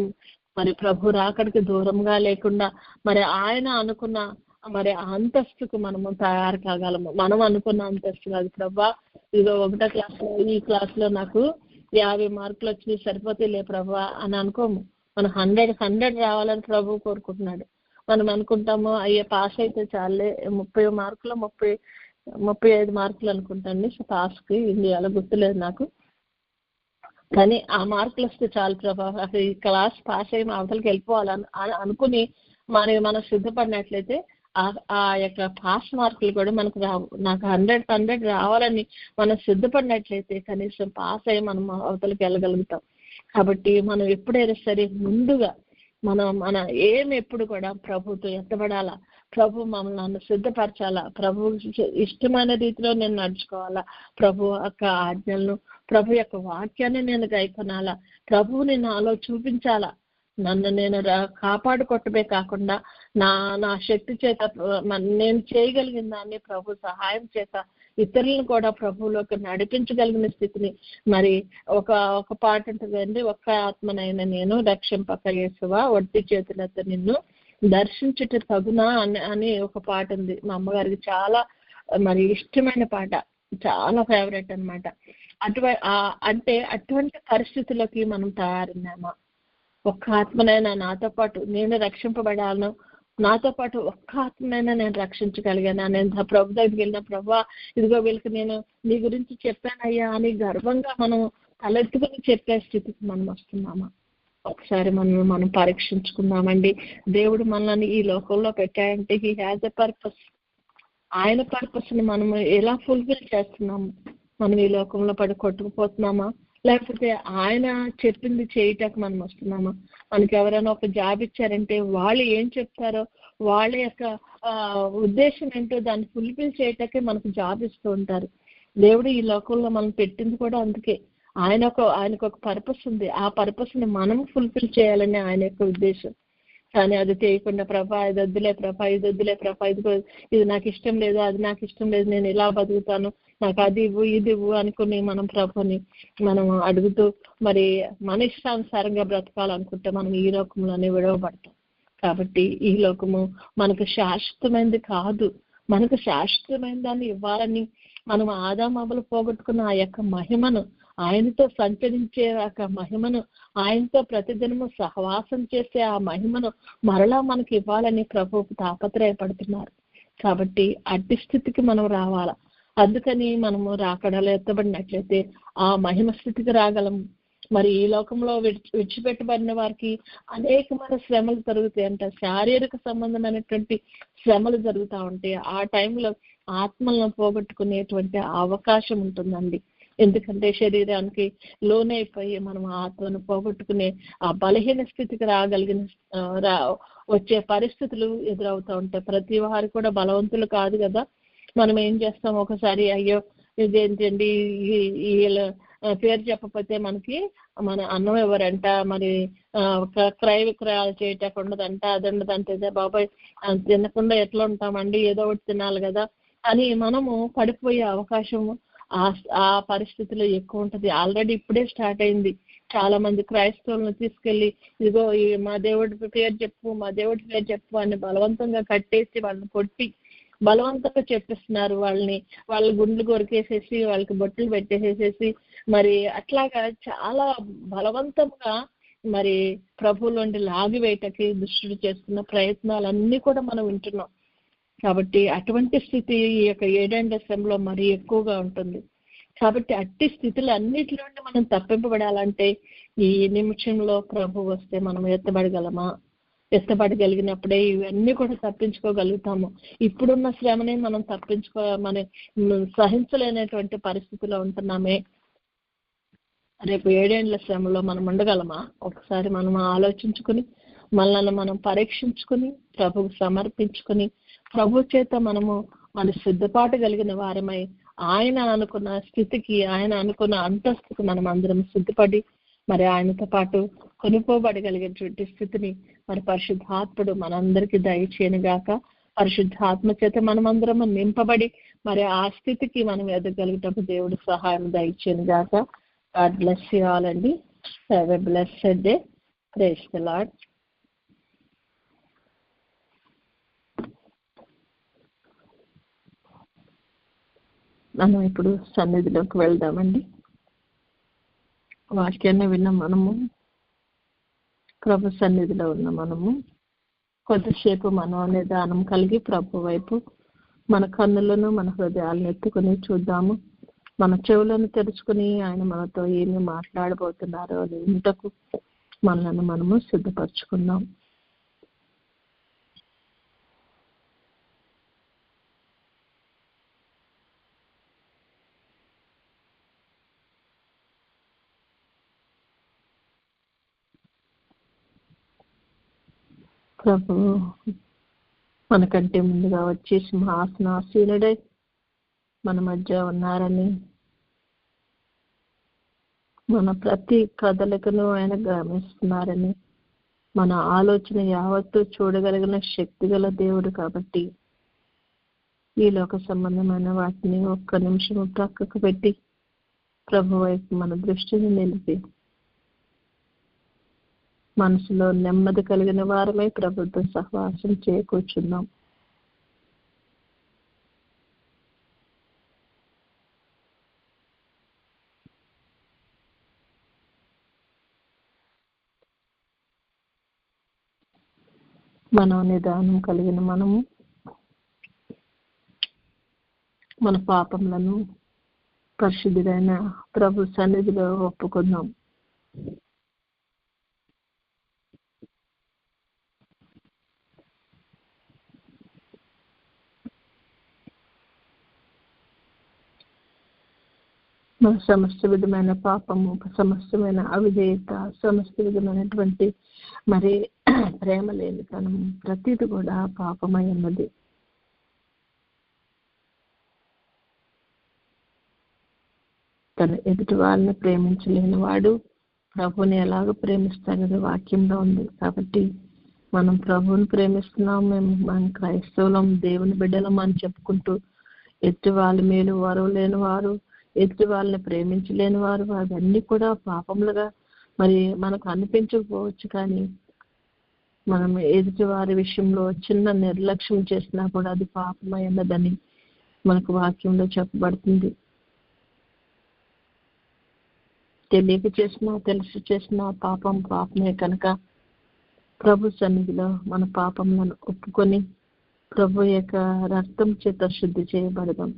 మరి ప్రభు రాకడికి దూరంగా లేకుండా మరి ఆయన అనుకున్న మరి అంతస్తుకు మనము తయారు కాగలము. మనం అనుకున్న అంతస్తు కాదు. ప్రభా ఇదిగో 1వ క్లాస్లో ఈ క్లాస్లో నాకు 50 మార్కులు వచ్చి సరిపోతేలే ప్రభా అని అనుకోము. మనం 100 రావాలని ప్రభు కోరుకుంటున్నాడు. మనం అనుకుంటాము అయ్యే పాస్ అయితే చాలే 30 మార్కులు 35 మార్కులు అనుకుంటాండి పాస్కి. ఇండియాలో గుర్తులేదు నాకు, కానీ ఆ మార్కులు వస్తే చాలు ప్రభా, అసలు ఈ క్లాస్ పాస్ అయ్యి అవతలకి వెళ్ళిపోవాలని అనుకుని మనం సిద్ధపడినట్లయితే ఆ యొక్క పాస్ మార్కులు కూడా మనకు రావు. నాకు 100 రావాలని మనం సిద్ధపడినట్లయితే కనీసం పాస్ అయ్యి మనం అవతలకి వెళ్ళగలుగుతాం. కాబట్టి మనం ఎప్పుడైనా సరే ముందుగా మన ఎప్పుడు కూడా ప్రభుతో ఎత్తబడాలా, ప్రభు మమ్మల్ని నన్ను సిద్ధపరచాలా, ప్రభు ఇష్టమైన రీతిలో నేను నడుచుకోవాలా, ప్రభు యొక్క ఆజ్ఞలను ప్రభు యొక్క వాక్యాన్ని నేను గైకొనాలా, ప్రభువుని నాలో చూపించాలా, నన్ను నేను కాపాడుకోవటమే కాకుండా నా శక్తి చేత నేను చేయగలిగిన దాన్ని ప్రభు సహాయం చేత ఇతరులను కూడా ప్రభువులోకి నడిపించగలిగిన స్థితిని మరి ఒక పాట ఉంటుందండి, ఒక్క ఆత్మనైనా నేను రక్షింపక యేసువా ఒట్టి చేతులతో నిన్ను దర్శించుట తగునా అని ఒక పాట ఉంది. మా అమ్మగారికి చాలా మరి ఇష్టమైన పాట, చాలా ఫేవరెట్ అనమాట. అంటే అటువంటి పరిస్థితులకి మనం తయారున్నామా? ఒక్క ఆత్మనైనా నాతో పాటు నేను రక్షింపబడాలను, నాతో పాటు ఒక్క ఆత్మనైనా నేను రక్షించగలిగాను. నేను ప్రభు దగ్గరికి వెళ్ళిన ప్రభా ఇదిగో వీళ్ళకి నేను నీ గురించి చెప్పానయ్యా అని గర్వంగా మనం తలెత్తుకుని చెప్పే స్థితికి మనం వస్తున్నామా? ఒకసారి మనం పరీక్షించుకుందామండి. దేవుడు మనల్ని ఈ లోకంలో పెట్టాడంటే హీ హ్యాజ్ ఎ పర్పస్. ఆయన పర్పస్ని మనం ఎలా ఫుల్ఫిల్ చేస్తున్నాము? మనం ఈ లోకంలో పడి కొట్టుకుపోతున్నామా, లేకపోతే ఆయన చెప్పింది చేయటానికి మనం వస్తున్నామా? మనకి ఎవరైనా ఒక జాబ్ ఇచ్చారంటే వాళ్ళు ఏం చెప్తారో వాళ్ళ యొక్క ఉద్దేశం ఏంటో దాన్ని ఫుల్ఫిల్ చేయటాకే మనకు జాబ్ ఇస్తూ ఉంటారు. దేవుడు ఈ లోకంలో మనం పెట్టింది కూడా అందుకే. ఆయనకు ఒక పర్పస్ ఉంది. ఆ పర్పస్ని మనం ఫుల్ఫిల్ చేయాలని ఆయన యొక్క ఉద్దేశం. కానీ అది చేయకుండా ప్రభా ఇది వద్దులే ప్రభా, ఇది వద్దులే ప్రభా, ఇది నాకు ఇష్టం లేదు, అది నాకు ఇష్టం లేదు, నేను ఇలా బతుకుతాను, నాకు అది ఇవ్వు ఇది ఇవ్వు అనుకుని మనం ప్రభుని మనం అడుగుతూ మరి మన ఇష్టానుసారంగా బ్రతకాలనుకుంటే మనం ఈ లోకంలోనే విడవబడతాం. కాబట్టి ఈ లోకము మనకు శాశ్వతమైనది కాదు. మనకు శాశ్వతమైన దాన్ని ఇవ్వాలని మనం ఆదామవ్వలు పోగొట్టుకున్న ఆ యొక్క మహిమను, ఆయనతో సంచరించే ఆ మహిమను, ఆయనతో ప్రతిదినము సహవాసం చేసే ఆ మహిమను మరలా మనకి ఇవ్వాలని ప్రభువుకు తాపత్రయపడుతున్నారు. కాబట్టి అట్టి స్థితికి మనం రావాలా. అందుకని మనము రాకడలో ఎత్తబడినట్లయితే ఆ మహిమ స్థితికి రాగలము. మరి ఈ లోకంలో విడిచిపెట్టబడిన వారికి అనేకమైన శ్రమలు జరుగుతాయి అంట, శారీరక సంబంధమైనటువంటి శ్రమలు జరుగుతూ ఉంటాయి. ఆ టైంలో ఆత్మలను పోగొట్టుకునేటువంటి అవకాశం ఉంటుందండి. ఎందుకంటే శరీరానికి లోనైపోయి మనం ఆత్మను పోగొట్టుకునే ఆ బలహీన స్థితికి వచ్చే పరిస్థితులు ఎదురవుతూ ఉంటాయి. ప్రతి వారు కూడా బలవంతులు కాదు కదా. మనం ఏం చేస్తాం, ఒకసారి అయ్యో ఇదేంటండి వీళ్ళ పేరు చెప్పకపోతే మనకి మన అన్నం ఎవరంట, మరి క్రయ విక్రయాలు చేయటం ఉండదంట, అది ఉండదంటే బాబాయ్ తినకుండా ఎట్లా ఉంటామండి, ఏదో ఒకటి తినాలి కదా అని మనము పడిపోయే అవకాశము ఆ పరిస్థితిలో ఎక్కువ ఉంటుంది. ఆల్రెడీ ఇప్పుడే స్టార్ట్ అయింది. చాలా మంది క్రైస్తవులను తీసుకెళ్లి ఇదిగో మా దేవుడి పేరు చెప్పు, మా దేవుడి పేరు చెప్పు అని బలవంతంగా కట్టేసి వాళ్ళని కొట్టి బలవంతంగా చెప్పిస్తున్నారు. వాళ్ళ గుండ్లు కొరికేసేసి వాళ్ళకి బొట్టులు పెట్టేసేసి మరి అట్లాగా చాలా బలవంతంగా మరి ప్రభువులోండి లాగివేయటకి దుష్టుడు చేస్తున్న ప్రయత్నాలన్నీ కూడా మనం వింటున్నాం. కాబట్టి అటువంటి స్థితి ఈ యొక్క 7వ దశంలో మరీ ఎక్కువగా ఉంటుంది. కాబట్టి అట్టి స్థితులు అన్నిటిలో మనం తప్పింపబడాలంటే ఈ నిమిషంలో ప్రభు వస్తే మనం ఎత్తబడగలిగినప్పుడే ఇవన్నీ కూడా తప్పించుకోగలుగుతాము. ఇప్పుడున్న శ్రమని మనం సహించలేనటువంటి పరిస్థితిలో ఉంటున్నామే. రేపు 7 ఏళ్ల శ్రమలో మనం ఉండగలమా? ఒకసారి మనం ఆలోచించుకుని మనల్ని మనం పరీక్షించుకుని ప్రభుకు సమర్పించుకుని ప్రభు చేత మనము మన సిద్ధపాటు కలిగిన వారమై ఆయన అనుకున్న స్థితికి, ఆయన అనుకున్న అంతస్తుకు మనం అందరం సిద్ధపడి మరి ఆయనతో పాటు కొనుక్కోబడగలిగేటువంటి స్థితిని మరి పరిశుద్ధాత్ముడు మనందరికీ దయచేయను గాక. పరిశుద్ధాత్మ చేత మనమందరము నింపబడి మరి ఆ స్థితికి మనం ఎదగలిగేటప్పుడు దేవుడు సహాయం దయచేయను గాక. గాడ్ బ్లెస్ యు ఆల్ అండి. Have a blessed day. Praise the Lord. మనం ఇప్పుడు సన్నిధిలోకి వెళ్దామండి. వాక్యాన్ని విన్న మనము, ప్రభు సన్నిధిలో ఉన్న మనము కొద్దిసేపు మనం నిదానం కలిగి ప్రభు వైపు మన కన్నులను మన హృదయాలను ఎత్తుకుని చూద్దాము. మన చెవులను తెరుచుకుని ఆయన మనతో ఏమి మాట్లాడబోతున్నారో అని ఇంతకు మనల్ని మనము సిద్ధపరచుకున్నాం. ప్రభు మనకంటే ముందుగా వచ్చి సింహాసనాసీనుడై మన మధ్య ఉన్నారని, మన ప్రతి కదలికను ఆయన గమనిస్తున్నారని, మన ఆలోచన యావత్తు చూడగలిగిన శక్తి గల దేవుడు కాబట్టి ఈ లోక సంబంధమైన వాటిని ఒక్క నిమిషం ప్రక్కకు పెట్టి ప్రభు వైపు మన దృష్టిని నిలిపి మనసులో నెమ్మది కలిగిన వారమై ప్రభుత్వ సహవాసం చేకూర్చున్నాం. మనం నిదానం కలిగిన మనము మన పాపములను పరిశుద్ధుడైన ప్రభు సన్నిధిలో ఒప్పుకుందాం. మన సమస్త విధమైన పాపము, సమస్తమైన అవిధేయత, సమస్త విధమైనటువంటి మరి ప్రేమ లేనితనం ప్రతిది కూడా పాపమై ఉన్నది. తన ఎదుటి వాళ్ళని ప్రేమించలేని వాడు ప్రభుని ఎలాగ ప్రేమిస్తాడని వాక్యంలో ఉంది. కాబట్టి మనం ప్రభువుని ప్రేమిస్తున్నాం, మనం క్రైస్తవులం, దేవుని బిడ్డలం అని చెప్పుకుంటూ ఎదుటి వాళ్ళ మేలు వరవ లేని వారు, ఎదుటి వాళ్ళని ప్రేమించలేని వారు, అవన్నీ కూడా పాపములుగా మరి మనకు అనిపించకపోవచ్చు. కానీ మనం ఎదుటి వారి విషయంలో చిన్న నిర్లక్ష్యం చేసినా కూడా అది పాపమైనదని మనకు వాక్యంలో చెప్పబడుతుంది. తెలియక చేసినా తెలిసి చేసిన పాపం పాపమే కనుక ప్రభు సన్నిధిలో మన పాపములను ఒప్పుకొని ప్రభు యొక్క రక్తం చేత శుద్ధి చేయబడదాం.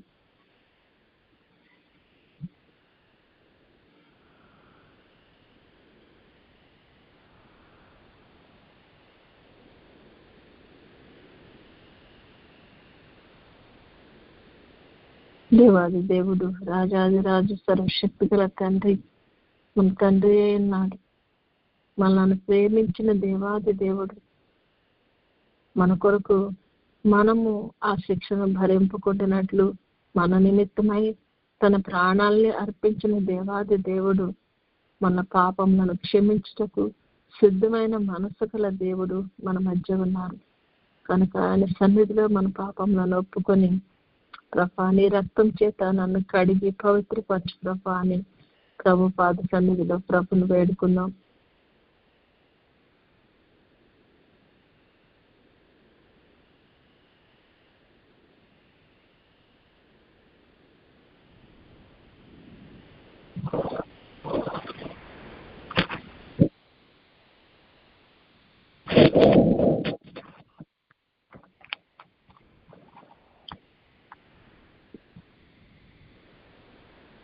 దేవాది దేవుడు, రాజాది రాజు, సర్వశక్తి గల తండ్రి, మన తండ్రి అన్నాడు. మనల్ని ప్రేమించిన దేవాది దేవుడు మన కొరకు మనము ఆ శిక్షను భరింపుకుంటున్నట్లు మన నిమిత్తమై తన ప్రాణాల్ని అర్పించిన దేవాది దేవుడు మన పాపములను క్షమించుటకు సిద్ధమైన మనసు గల దేవుడు మన మధ్య ఉన్నారు. కనుక ఆయన సన్నిధిలో మన పాపములను ఒప్పుకొని ప్రభా నీ రక్తం చేత నన్ను కడిగి పవిత్రపరచు ప్రభా అని ప్రభు పాద సన్నిధిలో ప్రభుని వేడుకుందాం.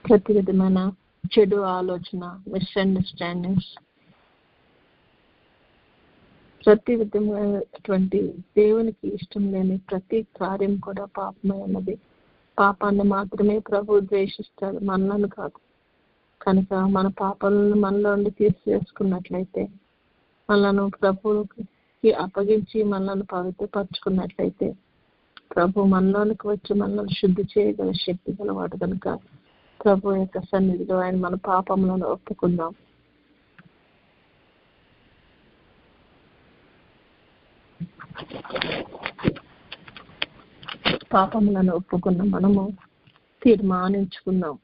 ప్రతి విధమైన చెడు ఆలోచన, మిస్అండర్స్టాండింగ్స్, ప్రతి విధమైనటువంటి దేవునికి ఇష్టం లేని ప్రతి కార్యం కూడా పాపమై ఉన్నది. పాపాన్ని మాత్రమే ప్రభు ద్వేషిస్తాడు, మనలను కాదు. కనుక మన పాపాలను మనలో ఉండి తీసివేసుకున్నట్లయితే మనను ప్రభువుకి నీకు అప్పగించి మనల్ని పవిత్రపరచుకున్నట్లయితే ప్రభు మనలోనికి వచ్చి మనల్ని శుద్ధి చేయగల శక్తి గలవాడు కనుక ప్రభు యొక్క సన్నిధిలో ఆయన మన పాపములను ఒప్పుకుందాం. పాపములను ఒప్పుకున్న మనము తీర్మానించుకున్నాం,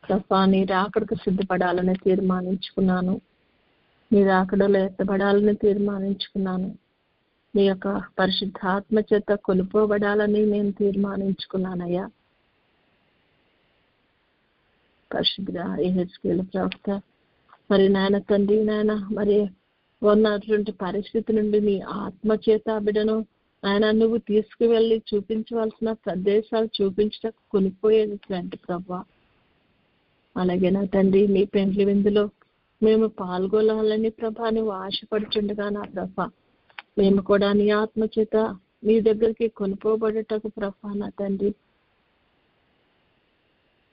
ప్రభా నీ రాకడకు సిద్ధపడాలని తీర్మానించుకున్నాను, నీ రాకడలో ఎత్తబడాలని తీర్మానించుకున్నాను, నీ యొక్క పరిశుద్ధాత్మ చేత కొలుపోబడాలని నేను తీర్మానించుకున్నానయ్యా. పరిశుద్ధ యెహెజ్కేలు ప్రవక్త మరి నాయన తండ్రి నాయన మరి ఉన్నటువంటి పరిస్థితి నుండి నీ ఆత్మ చేత బిడ్డను ఆయన నువ్వు తీసుకువెళ్ళి చూపించవలసిన ప్రదేశాలు చూపించడానికి కొనిపోయేటువంటి ప్రభా, అలాగే నా తండ్రి నీ పెండ్లి విందులో మేము పాల్గొనాలని ప్రభా నువ్వు ఆశపడుచుండగా నా ప్రభా మేము కూడా నీ ఆత్మ చేత నీ దగ్గరికి కొనుక్కోబడటకు ప్రభా నా తండ్రి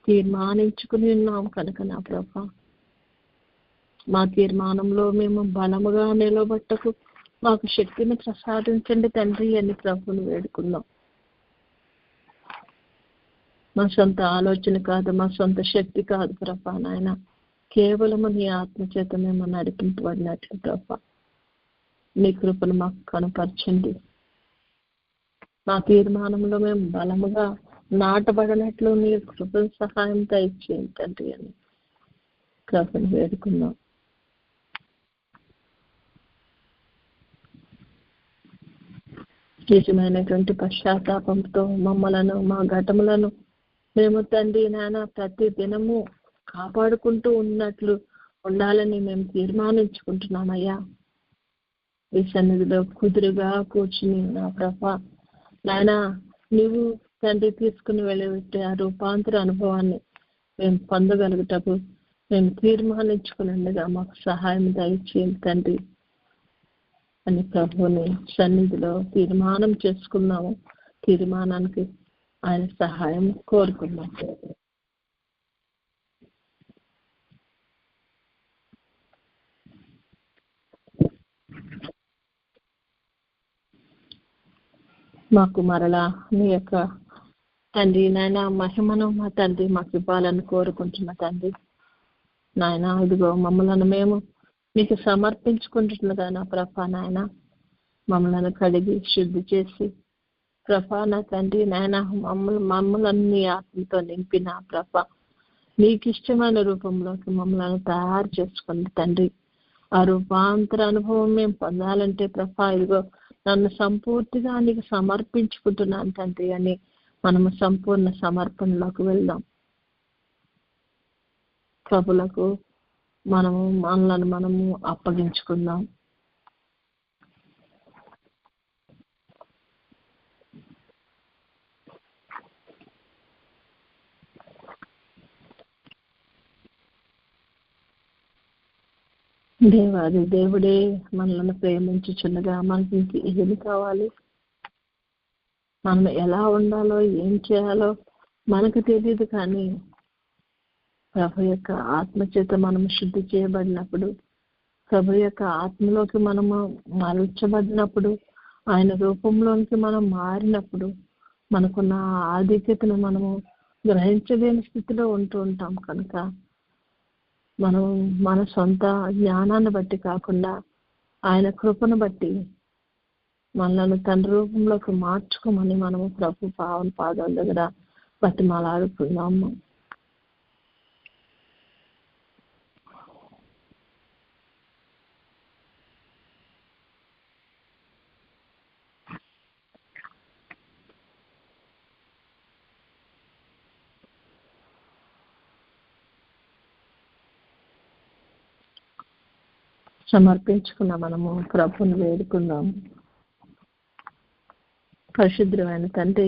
తీర్మానించుకుని ఉన్నాం కనుక నా ప్రభా మా తీర్మానంలో మేము బలముగా నిలబట్టకు మాకు శక్తిని ప్రసాదించండి తండ్రి అని ప్రభుని వేడుకున్నాం. మా సొంత ఆలోచన కాదు, మా సొంత శక్తి కాదు ప్రభా నాయన, కేవలము నీ ఆత్మ చేత మేము నడిపింపబడినట్లు ప్రభా నీ కృపను మాకు కనపరచండి. మా తీర్మానంలో మేము బలముగా నాటబడినట్లు నీ కృపను సహాయం దయచేయండి తండ్రి అని కృపను వేడుకున్నాం. నిజమైనటువంటి పశ్చాత్తాపంతో మమ్మలను మా ఘటములను మేము తండ్రి నాయన ప్రతి దినము కాపాడుకుంటూ ఉన్నట్లు ఉండాలని మేము తీర్మానించుకుంటున్నామయ్యా. ఈ సన్నిధిలో కుదురుగా కూర్చుని నా ప్రభా నాయన నీవు తండ్రి తీసుకుని వెళ్ళబెట్టే ఆ రూపాంతర అనుభవాన్ని మేము పొందగలుగుటకు మేము తీర్మానించుకునేందుగా మాకు సహాయం దయచేయండి తండ్రి అని ప్రభుని సన్నిధిలో తీర్మానం చేసుకున్నాము. తీర్మానానికి ఆయన సహాయం కోరుకున్నాం. మాకు మరలా నీ యొక్క తండ్రి నాయన మహిమను మా తండ్రి మాకు ఇవ్వాలని కోరుకుంటున్న తండ్రి నాయన ఇదిగో మమ్మల్ని మేము నీకు సమర్పించుకుంటున్నదా నా ప్రభా నాయన మమ్మల్ని కడిగి శుద్ధి చేసి ప్రభా నా తండ్రి నాయన మమ్మల్ని నీ ఆత్మతో నింపిన ప్రభా నీకు ఇష్టమైన రూపంలోకి మమ్మల్ని తయారు చేసుకోండి తండ్రి. ఆ రూపాంతర అనుభవం మేము పొందాలంటే ప్రభా ఇదిగో నన్ను సంపూర్తిగా నీకు సమర్పించుకుంటున్నాను తండ్రి అని మనము సంపూర్ణ సమర్పణలోకి వెళ్దాం. ప్రభులకు మనము అప్పగించుకుందాం. దేవాది దేవుడే మనల్ని ప్రేమించుచున్నగా మనకి ఏది కావాలి, మనం ఎలా ఉండాలో ఏం చేయాలో మనకు తెలియదు, కానీ ప్రభు యొక్క ఆత్మ చేత మనం శుద్ధి చేయబడినప్పుడు, ప్రభు యొక్క ఆత్మలోకి మనము మరల్చబడినప్పుడు, ఆయన రూపంలోనికి మనం మారినప్పుడు మనకున్న ఆధిక్యతను మనము గ్రహించలేని స్థితిలో ఉంటూ ఉంటాం. కనుక మనం మన సొంత జ్ఞానాన్ని బట్టి కాకుండా ఆయన కృపను బట్టి మనల్ని తండ్రి రూపంలోకి మార్చుకోమని మనము ప్రభు పావన పాదాల దగ్గర బతిమాలాడుకున్నాము. సమర్పించుకున్న మనము ప్రభుని వేడుకుందాం. పరిశుద్ధమైన తండ్రి,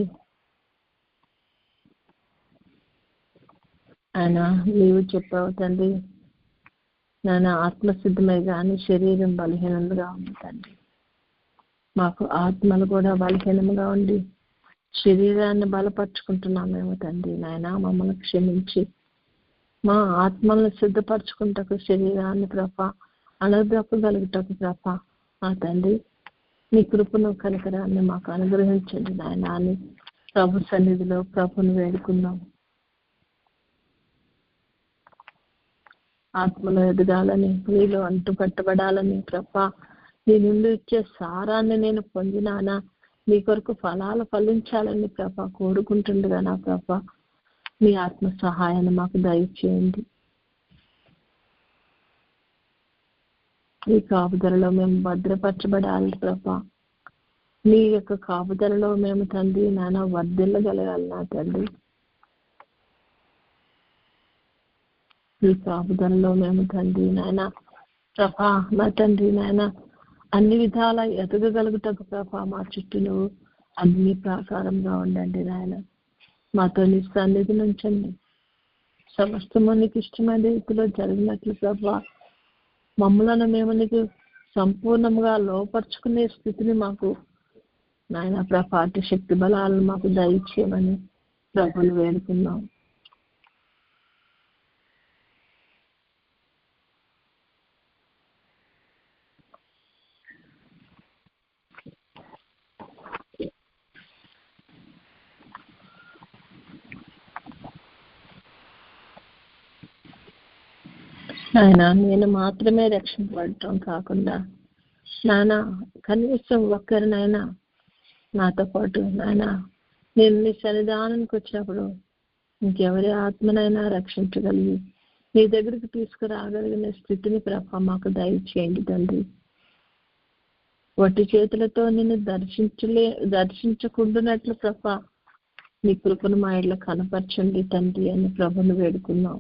ఆయన నీవు చెప్పావు తండ్రి, నేను ఆత్మసిద్ధమై కానీ శరీరం బలహీనంగా ఉంది తండ్రి. మాకు ఆత్మలు కూడా బలహీనంగా ఉండి శరీరాన్ని బలపరుచుకుంటున్నామేమో తండ్రి. నాయన మమ్మల్ని క్షమించి మా ఆత్మలను సిద్ధపరచుకుంటకు శరీరాన్ని ప్రభ అణగదొక్కగలుగుటకు ప్రభ ఆ తండ్రి నీ కృపను కనికరాన్ని మాకు అనుగ్రహించండి నాయన అని ప్రభు సన్నిధిలో ప్రభుని వేడుకున్నాం. ఆత్మలో ఎదగాలని, నీలో అంటుకట్టబడాలని ప్రభా, నీ నుండి ఇచ్చే సారాన్ని నేను పొందినానా, నీ కొరకు ఫలాలు ఫలించాలని ప్రభా కోరుకుంటుండగా నా ప్రభా నీ ఆత్మ సహాయాన్ని మాకు దయచేయండి. నీ కాపుదలలో మేము భద్రపరచబడాలి ప్రభా. నీ యొక్క కాపుదలలో మేము తండ్రి నాన్న వర్ధిల్లగలగాలి నా తండ్రి. నీ కాపుదలలో మేము తండ్రి నాయన ప్రభా నా తండ్రి నాయన అన్ని విధాల ఎదగగలుగుటకు ప్రభా మా చుట్టూ నువ్వు అగ్ని ప్రాకారంగా ఉండండి నాయన. మాతో నీ సన్నిధి నుంచండి. సమస్తము నీకు ఇష్టమైన రీతిలో జరిగినట్లు ప్రభా మమ్మలను మేము నీకు సంపూర్ణంగా లోపరుచుకునే స్థితిని మాకు నాయన ప్రభా అటు శక్తి బలాలను మాకు దయచేయమని ప్రభుని వేడుకున్నాం. నాయన నేను మాత్రమే రక్షింపబడటం కాకుండా నాన్న కనీసం ఒక్కరినైనా నాతో పాటు నాయన నేను నీ సన్నిధానానికి వచ్చినప్పుడు ఇంకెవరి ఆత్మనైనా రక్షించగలిగి నీ దగ్గరికి తీసుకురాగలిగిన స్థితిని ప్రభా మాకు దయచేయండి తండ్రి. వట్టి చేతులతో నిన్ను దర్శించకుండానట్లు ప్రభా నీ కృపను మా ఇళ్ళ కనపరచండి తండ్రి అని ప్రభుని వేడుకున్నాం.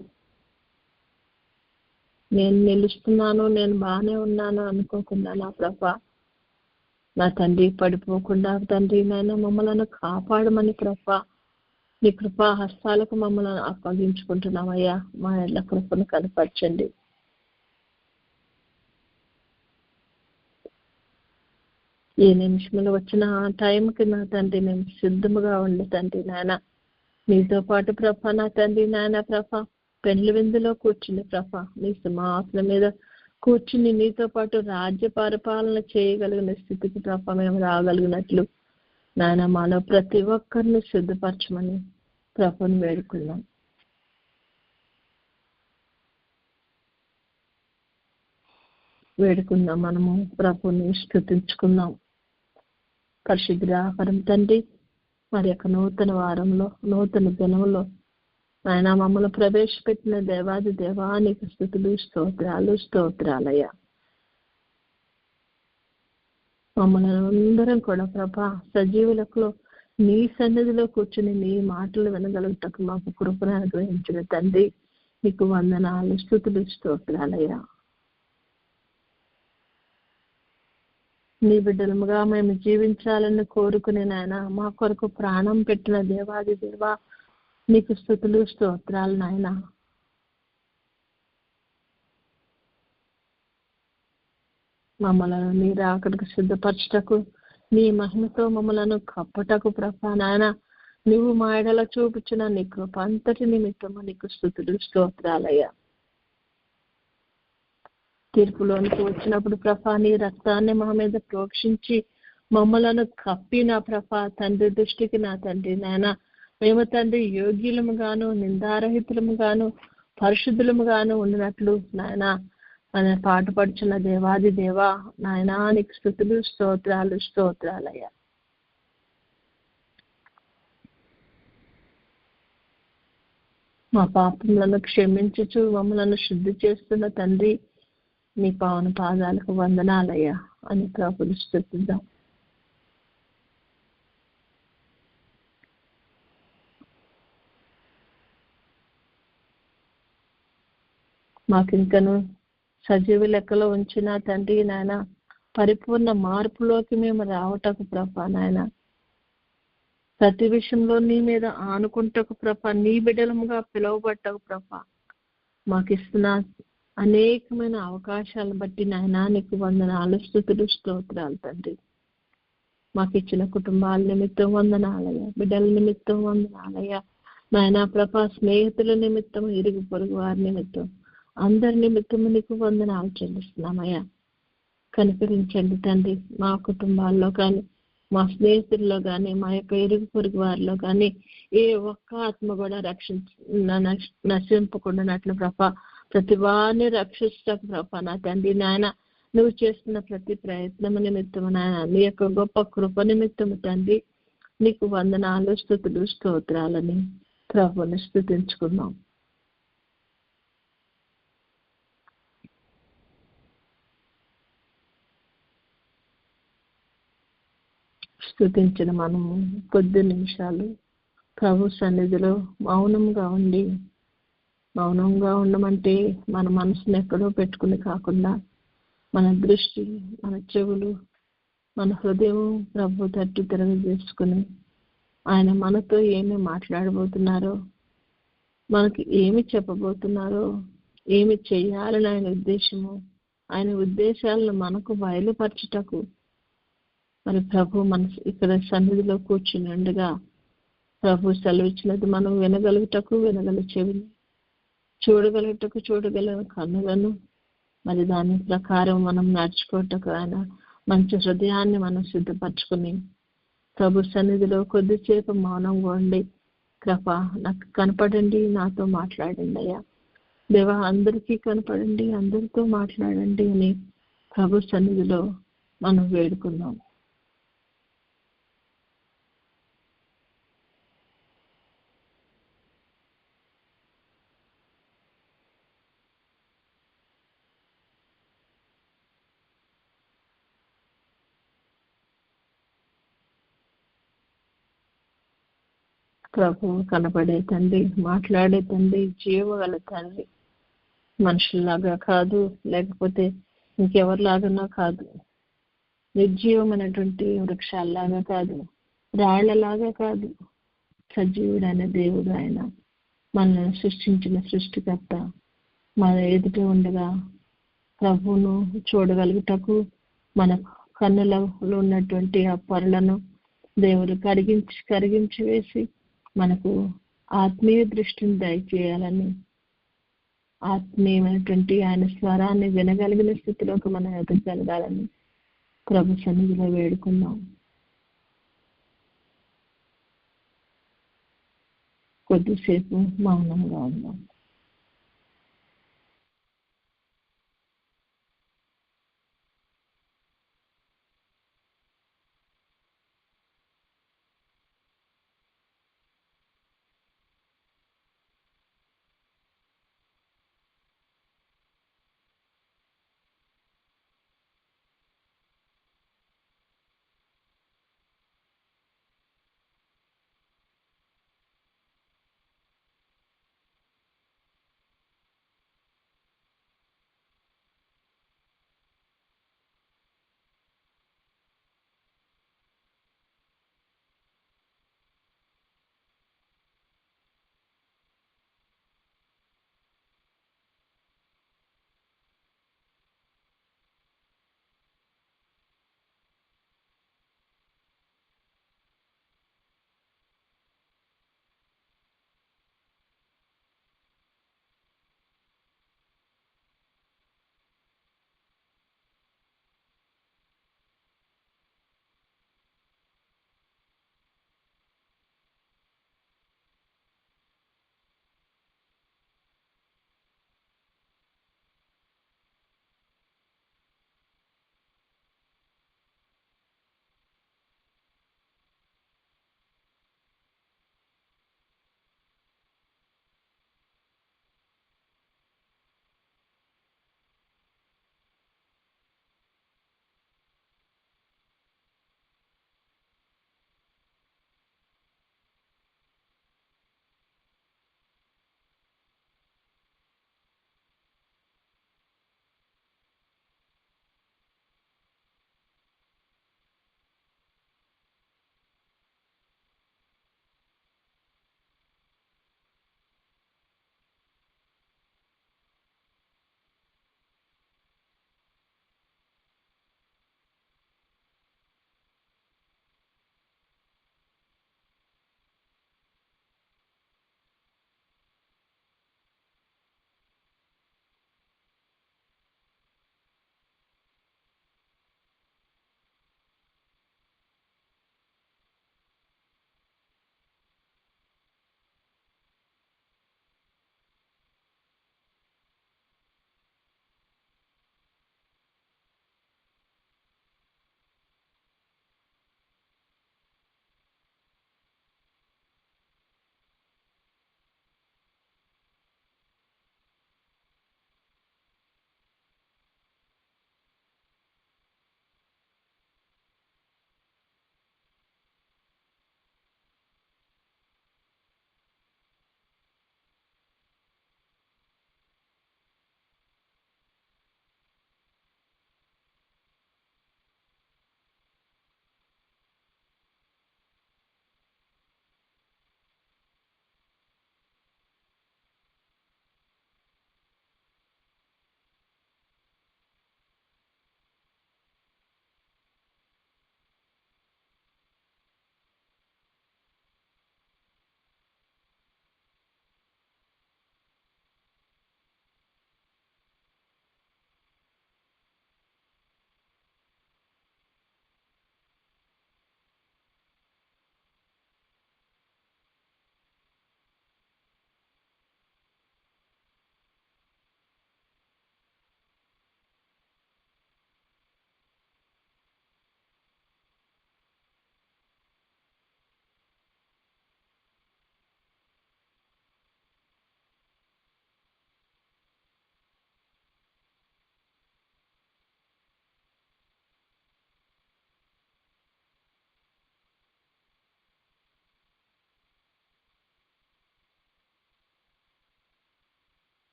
నేను నిలుస్తున్నాను, నేను బాగానే ఉన్నాను అనుకోకుండా నా ప్రభా నా తండ్రి పడిపోకుండా తండ్రి నాయన మమ్మల్ని కాపాడమని ప్రభా నీ కృపా హస్తాలకు మమ్మల్ని అప్పగించుకుంటున్నామయ్యా. మా ఇళ్ళ కృపను కనపరచండి. ఏ నిమిషంలో వచ్చిన ఆ టైంకి నా తండ్రి మేము సిద్ధముగా ఉండే తండ్రి నాయన నీతో పాటు ప్రభా నా తండ్రి నాయన ప్రభా పెండ్లి విందులో కూర్చుని ప్రభా నీ సింహాసనం మీద కూర్చుని నీతో పాటు రాజ్య పరిపాలన చేయగలిగిన స్థితికి ప్రభా మేము రాగలిగినట్లు నాయన మాలో ప్రతి ఒక్కరిని సిద్ధపరచమని ప్రభుని వేడుకున్నాం. మనము ప్రభుని స్తుతించుకున్నాం. పరిశుద్ధ తండ్రి మరి యొక్క నూతన వారంలో నూతన దినంలో ఆయన మమ్మల్ని ప్రవేశపెట్టిన దేవాది దేవానికి స్తుతులు స్తోత్రాలయ్యా. మమ్మల్ని అందరం కూడా ప్రభా సజీవులకు నీ సన్నిధిలో కూర్చుని నీ మాటలు వినగలుగుటకు మాకు కృపను అనుగ్రహించిన తండ్రి నీకు వందనాలు స్తుతులు స్తోత్రాలయ్యా. నీ బిడ్డలముగా మేము జీవించాలని కోరుకునే నాయన మా కొరకు ప్రాణం పెట్టిన దేవాది దేవా నీకు స్తుతులు స్తోత్రాలు నాయన. మమ్మలను నీ రాకడకు సిద్ధపరచటకు నీ మహిమతో మమ్మలను కప్పటకు ప్రభా నాయన నువ్వు మా ఎడల చూపించిన నీ కృప అంతటి నిమిత్తము నీకు స్తుతులు స్తోత్రాలయ్యా. తీర్పులోనికి వచ్చినప్పుడు ప్రభా నీ రక్తాన్ని మా మీద ప్రోక్షించి మమ్మలను కప్పి నా ప్రభా తండ్రి దృష్టికి నా తండ్రి నాయన మేము తండ్రి యోగ్యులము గాను నిందారహితులము గాను పరిశుద్ధులము గాను ఉండినట్లు నాయన మన పాటుపడుచున్న దేవాది దేవా నాయన నీకు స్తుతులు స్తోత్రాలయ్యా. మా పాపములను క్షమించుచు మమ్మలను శుద్ధి చేస్తున్న తండ్రి నీ పావన పాదాలకు వందనాలయ్యా అని ప్రభుని స్తుతిద్దాం. మాకింకను సజీవ లెక్కలో ఉంచిన తండ్రి నాయన పరిపూర్ణ మార్పులోకి మేము రావటకు ప్రభా నాయన ప్రతి విషయంలో నీ మీద ఆనుకుంటకు ప్రభా నీ బిడ్డలముగా పిలువబట్టకు ప్రభా మాకిస్తున్న అనేకమైన అవకాశాలను బట్టి నాయన నీకు వందనాలు స్తుతులు స్తోత్రాలు తండ్రి. మాకిచ్చిన కుటుంబాల నిమిత్తం వందనాలయ్యా, బిడ్డల నిమిత్తం వందనాలయ్యా నాయన ప్రభా స్నేహితుల నిమిత్తం ఇరుగు పొరుగు వారి నిమిత్తం అందరి నిమిత్తము నీకు వందనాలు చెల్లిస్తున్నామయ్యా. కనికరించండి తండ్రి. మా కుటుంబాల్లో కానీ, మా స్నేహితుల్లో కానీ, మా యొక్క ఇరుగు పొరుగు వారిలో కానీ ఏ ఒక్క ఆత్మ కూడా నశింపకుండానట్లు ప్రభా, ప్రతి వారిని రక్షించటకు ప్రభా నా తండ్రి నాయన, నువ్వు చేస్తున్న ప్రతి ప్రయత్నము నిమిత్తము నాయన, నీ యొక్క గొప్ప కృప నిమిత్తము తండ్రి, నీకు వందనాలు, స్తుతులు, స్తోత్రాలని ప్రభువుని స్తుతించుకున్నాం. స్తుతించిన మనము కొద్ది నిమిషాలు ప్రభు సన్నిధిలో మౌనంగా ఉండమంటే మన మనసును ఎక్కడో పెట్టుకుని కాకుండా మన దృష్టి, మన చెవులు, మన హృదయం ప్రభు తట్టు తిరగజేసుకుని ఆయన మనతో ఏమి మాట్లాడబోతున్నారో, మనకి ఏమి చెప్పబోతున్నారో, ఏమి చెయ్యాలని ఆయన ఉద్దేశము, ఆయన ఉద్దేశాలను మనకు బయలుపరచుటకు మరి ప్రభు మనసు ఇక్కడ సన్నిధిలో కూర్చుని ఉండగా ప్రభు సెలవిచ్చినది మనం వినగల చెవిని, చూడగల కన్నులను, మరి దాని ప్రకారం మనం నడుచుకోవటకు ఆయన మంచి హృదయాన్ని మనం సిద్ధపరచుకుని ప్రభు సన్నిధిలో కొద్దిసేపు మౌనంగా ఉండి, కృప నాకు కనపడండి, నాతో మాట్లాడండి అయ్యా దేవా, అందరికీ కనపడండి, అందరితో మాట్లాడండి అని ప్రభు సన్నిధిలో మనం వేడుకున్నాం. ప్రభు కనపడే తండ్రి, మాట్లాడే తండ్రి, జీవగల తండ్రి, మనుషుల్లాగా కాదు, లేకపోతే ఇంకెవరిలాగానో కాదు, నిర్జీవమైనటువంటి వృక్షాల్లాగా కాదు, రాళ్లలాగా కాదు, సజీవుడైన దేవుడు ఆయన, మనల్ని సృష్టించిన సృష్టికర్త. మన ఎదుట ఉండగా ప్రభువును చూడగలుగుటకు మన కన్నులలో ఉన్నటువంటి ఆ పొరలను దేవుడు కరిగించి వేసి మనకు ఆత్మీయ దృష్టిని దయచేయాలని, ఆత్మీయమైనటువంటి ఆయన స్వరాన్ని వినగలిగిన స్థితిలోకి మనం ఎదగలగాలని ప్రభు సన్నిధిలో వేడుకున్నాం. కొద్దిసేపు మౌనంగా ఉన్నాం.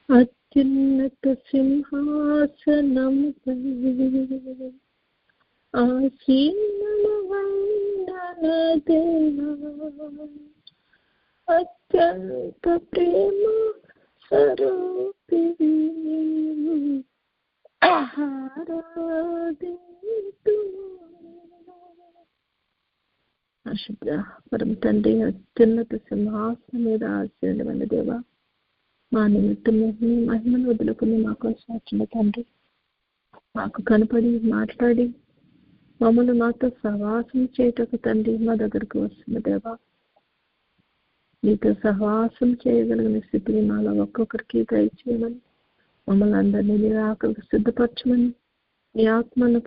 అత్యున్నత సింహాసనముపై ఆసీనుడవైన నా దేవా, అత్యంత ప్రేమ స్వరూపివి పరిశుద్ధ పరమ తండ్రి, అత్యున్నత సింహాసనం మీద ఆశీర్వదించిన దేవా, మా నిమిత్తము మీ మహిమను వదులుకుని మాకు సాక్షిన తండ్రి, మాకు కనపడి మాట్లాడి మమ్మల్ని మాతో సహవాసం చేయటకు తండ్రి మా దగ్గరకు వస్తున్న దేవా, నీతో సహవాసం చేయగలిగిన స్థితిని మాలో ఒక్కొక్కరికి దయచేయమని, మమ్మల్ని అందరినీ నీ ఆకలికి సిద్ధపరచమని, నీ ఆత్మను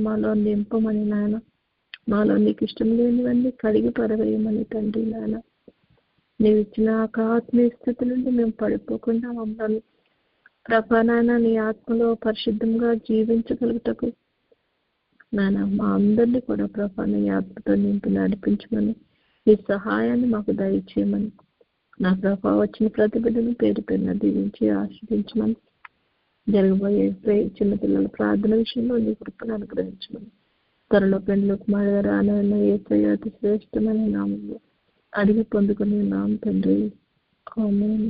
మాలో నింపమని నాయన, మాలో నీకు ఇష్టం లేనివన్నీ కడిగి పరవేయమని తండ్రి నాయన, నీవు ఇచ్చిన ఆత్మీయ స్థితి నుండి మేము పడిపోకుండా మమ్మల్ని నాయన నీ ఆత్మలో పరిశుద్ధంగా జీవించగలుగుటకు నాయన మా అందరినీ కూడా నీ ఆత్మతో నింపి నడిపించమని, నీ సహాయాన్ని మాకు దయచేయమని, నా వచ్చిన ప్రతి బిడ్డను పేరు పేరున దీవించి ఆశీర్వదించమని, జరగబోయే చిన్నపిల్లల ప్రార్థన విషయంలో నీ కృపను అనుగ్రహించమని, త్వరలో పెండ్లకు రానైన అతి శ్రేష్టమైన నామంలో అడిగి పొందుకునే నామ తండ్రి. ఆమేన్.